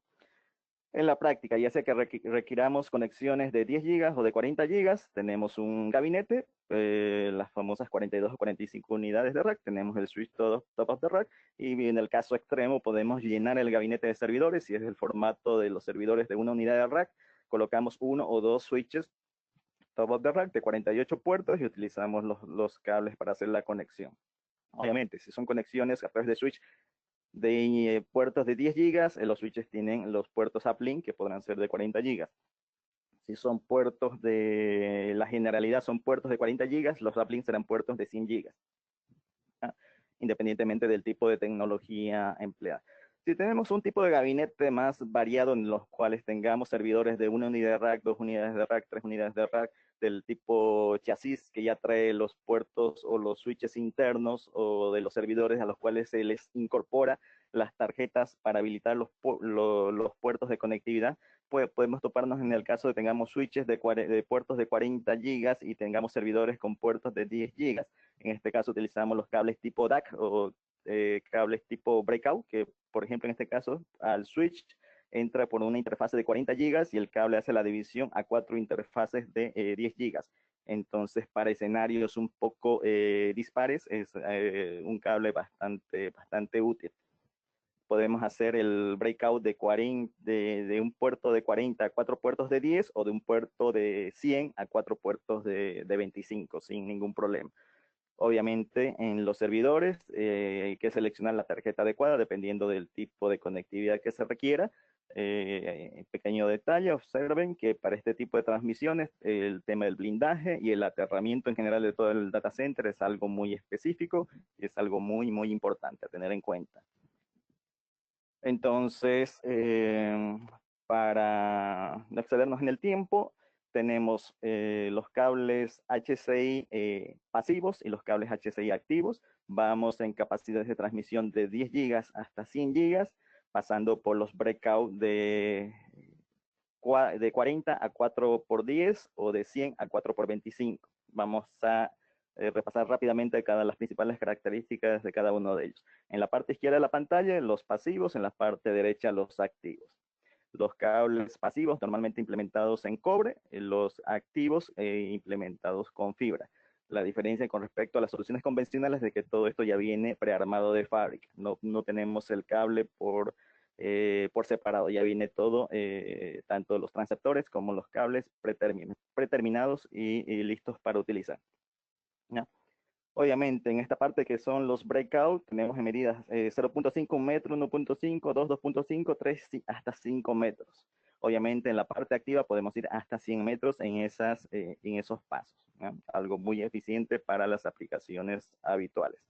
En la práctica, ya sea que requiramos conexiones de 10 gigas o de 40 gigas, tenemos un gabinete, las famosas 42 o 45 unidades de rack, tenemos el switch top of the rack, y en el caso extremo podemos llenar el gabinete de servidores. Si es el formato de los servidores de una unidad de rack, colocamos uno o dos switches top of the rack de 48 puertos y utilizamos los cables para hacer la conexión. Obviamente, si son conexiones a través de switch de puertos de 10 gigas, los switches tienen los puertos uplink que podrán ser de 40 gigas. Si son puertos la generalidad son puertos de 40 gigas, los uplink serán puertos de 100 gigas, ¿ah? Independientemente del tipo de tecnología empleada. Si tenemos un tipo de gabinete más variado en los cuales tengamos servidores de una unidad de rack, 2 unidades de rack, 3 unidades de rack, del tipo chasis que ya trae los puertos o los switches internos, o de los servidores a los cuales se les incorpora las tarjetas para habilitar los puertos de conectividad, pues podemos toparnos en el caso de tengamos switches de puertos de 40 gigas y tengamos servidores con puertos de 10 gigas. En este caso utilizamos los cables tipo DAC o cables tipo breakout, que por ejemplo en este caso al switch entra por una interfase de 40 gigas y el cable hace la división a 4 interfaces de 10 gigas. Entonces, para escenarios un poco dispares, es un cable bastante útil. Podemos hacer el breakout de un puerto de 40 a 4 puertos de 10, o de un puerto de 100 a 4 puertos de 25 sin ningún problema. Obviamente en los servidores hay que seleccionar la tarjeta adecuada dependiendo del tipo de conectividad que se requiera. Pequeño detalle, observen que para este tipo de transmisiones el tema del blindaje y el aterramiento en general de todo el data center es algo muy específico y es algo muy importante a tener en cuenta. Entonces, para no excedernos en el tiempo, tenemos los cables HCI pasivos y los cables HCI activos. Vamos en capacidades de transmisión de 10 gigas hasta 100 gigas, pasando por los breakout de 40 a 4 por 10 o de 100 a 4 por 25. Vamos a repasar rápidamente las principales características de cada uno de ellos. En la parte izquierda de la pantalla, los pasivos; en la parte derecha, los activos. Los cables pasivos normalmente implementados en cobre, los activos implementados con fibra. La diferencia con respecto a las soluciones convencionales es de que todo esto ya viene prearmado de fábrica. No tenemos el cable por separado, ya viene todo, tanto los transceptores como los cables preterminados y listos para utilizar, ¿no? Obviamente, en esta parte que son los breakout, tenemos en medidas 0.5 metro, 1.5, 2, 2.5, 3, hasta 5 metros. Obviamente, en la parte activa podemos ir hasta 100 metros en esos pasos, ¿no? Algo muy eficiente para las aplicaciones habituales.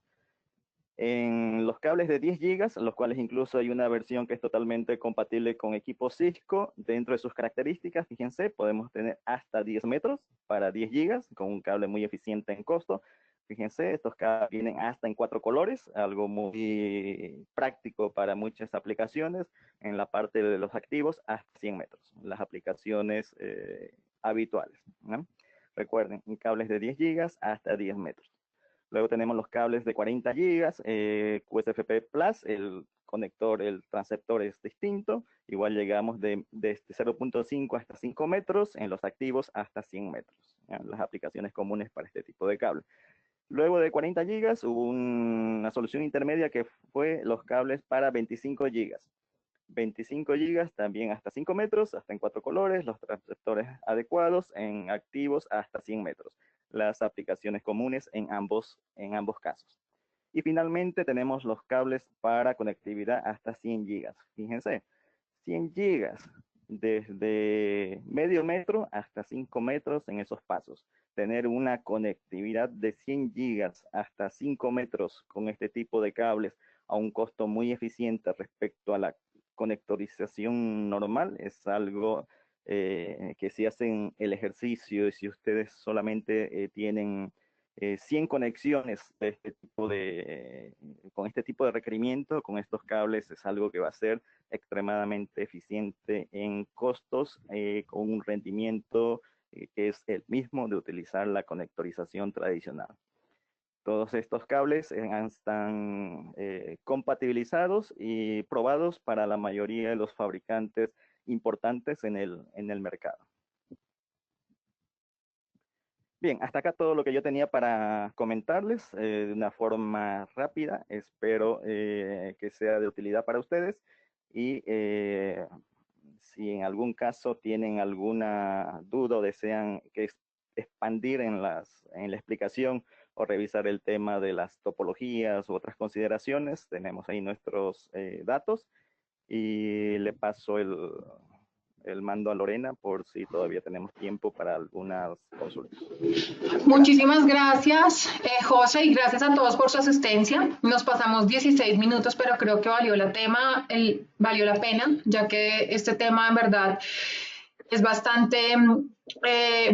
En los cables de 10 gigas, los cuales incluso hay una versión que es totalmente compatible con equipos Cisco, dentro de sus características, fíjense, podemos tener hasta 10 metros para 10 gigas, con un cable muy eficiente en costo. Fíjense, estos cables vienen hasta en 4 colores, algo muy práctico para muchas aplicaciones. En la parte de los activos, hasta 100 metros, las aplicaciones habituales, ¿no? Recuerden, cables de 10 gigas hasta 10 metros. Luego tenemos los cables de 40 gigas, QSFP Plus, el conector, el transceptor es distinto. Igual llegamos de 0.5 hasta 5 metros, en los activos hasta 100 metros, ¿ya? Las aplicaciones comunes para este tipo de cable. Luego de 40 gigas hubo una solución intermedia que fue los cables para 25 gigas. 25 gigas también hasta 5 metros, hasta en 4 colores, los transceptores adecuados, en activos hasta 100 metros. Las aplicaciones comunes en ambos casos. Y finalmente tenemos los cables para conectividad hasta 100 gigas. Fíjense, 100 gigas. desde medio metro hasta 5 metros en esos pasos. Tener una conectividad de 100 gigas hasta 5 metros con este tipo de cables a un costo muy eficiente respecto a la conectorización normal es algo que si hacen el ejercicio y si ustedes solamente tienen 100 conexiones de este tipo con este tipo de requerimiento, con estos cables, es algo que va a ser extremadamente eficiente en costos, con un rendimiento que es el mismo de utilizar la conectorización tradicional. Todos estos cables están compatibilizados y probados para la mayoría de los fabricantes importantes en el mercado. Bien, hasta acá todo lo que yo tenía para comentarles de una forma rápida. Espero que sea de utilidad para ustedes y si en algún caso tienen alguna duda o desean expandir en la explicación o revisar el tema de las topologías u otras consideraciones, tenemos ahí nuestros datos y le paso el mando a Lorena por si todavía tenemos tiempo para algunas consultas. Muchísimas gracias, José, y gracias a todos por su asistencia. Nos pasamos 16 minutos, pero creo que valió la pena, ya que este tema en verdad es bastante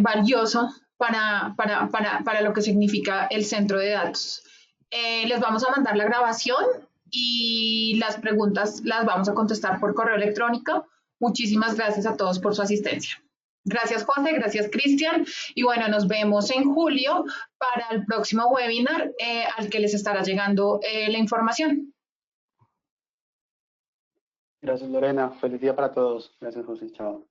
valioso para lo que significa el centro de datos. Les vamos a mandar la grabación y las preguntas las vamos a contestar por correo electrónico. Muchísimas gracias a todos por su asistencia. Gracias, José, gracias, Cristian. Y bueno, nos vemos en julio para el próximo webinar al que les estará llegando la información. Gracias, Lorena. Feliz día para todos. Gracias, José. Chao.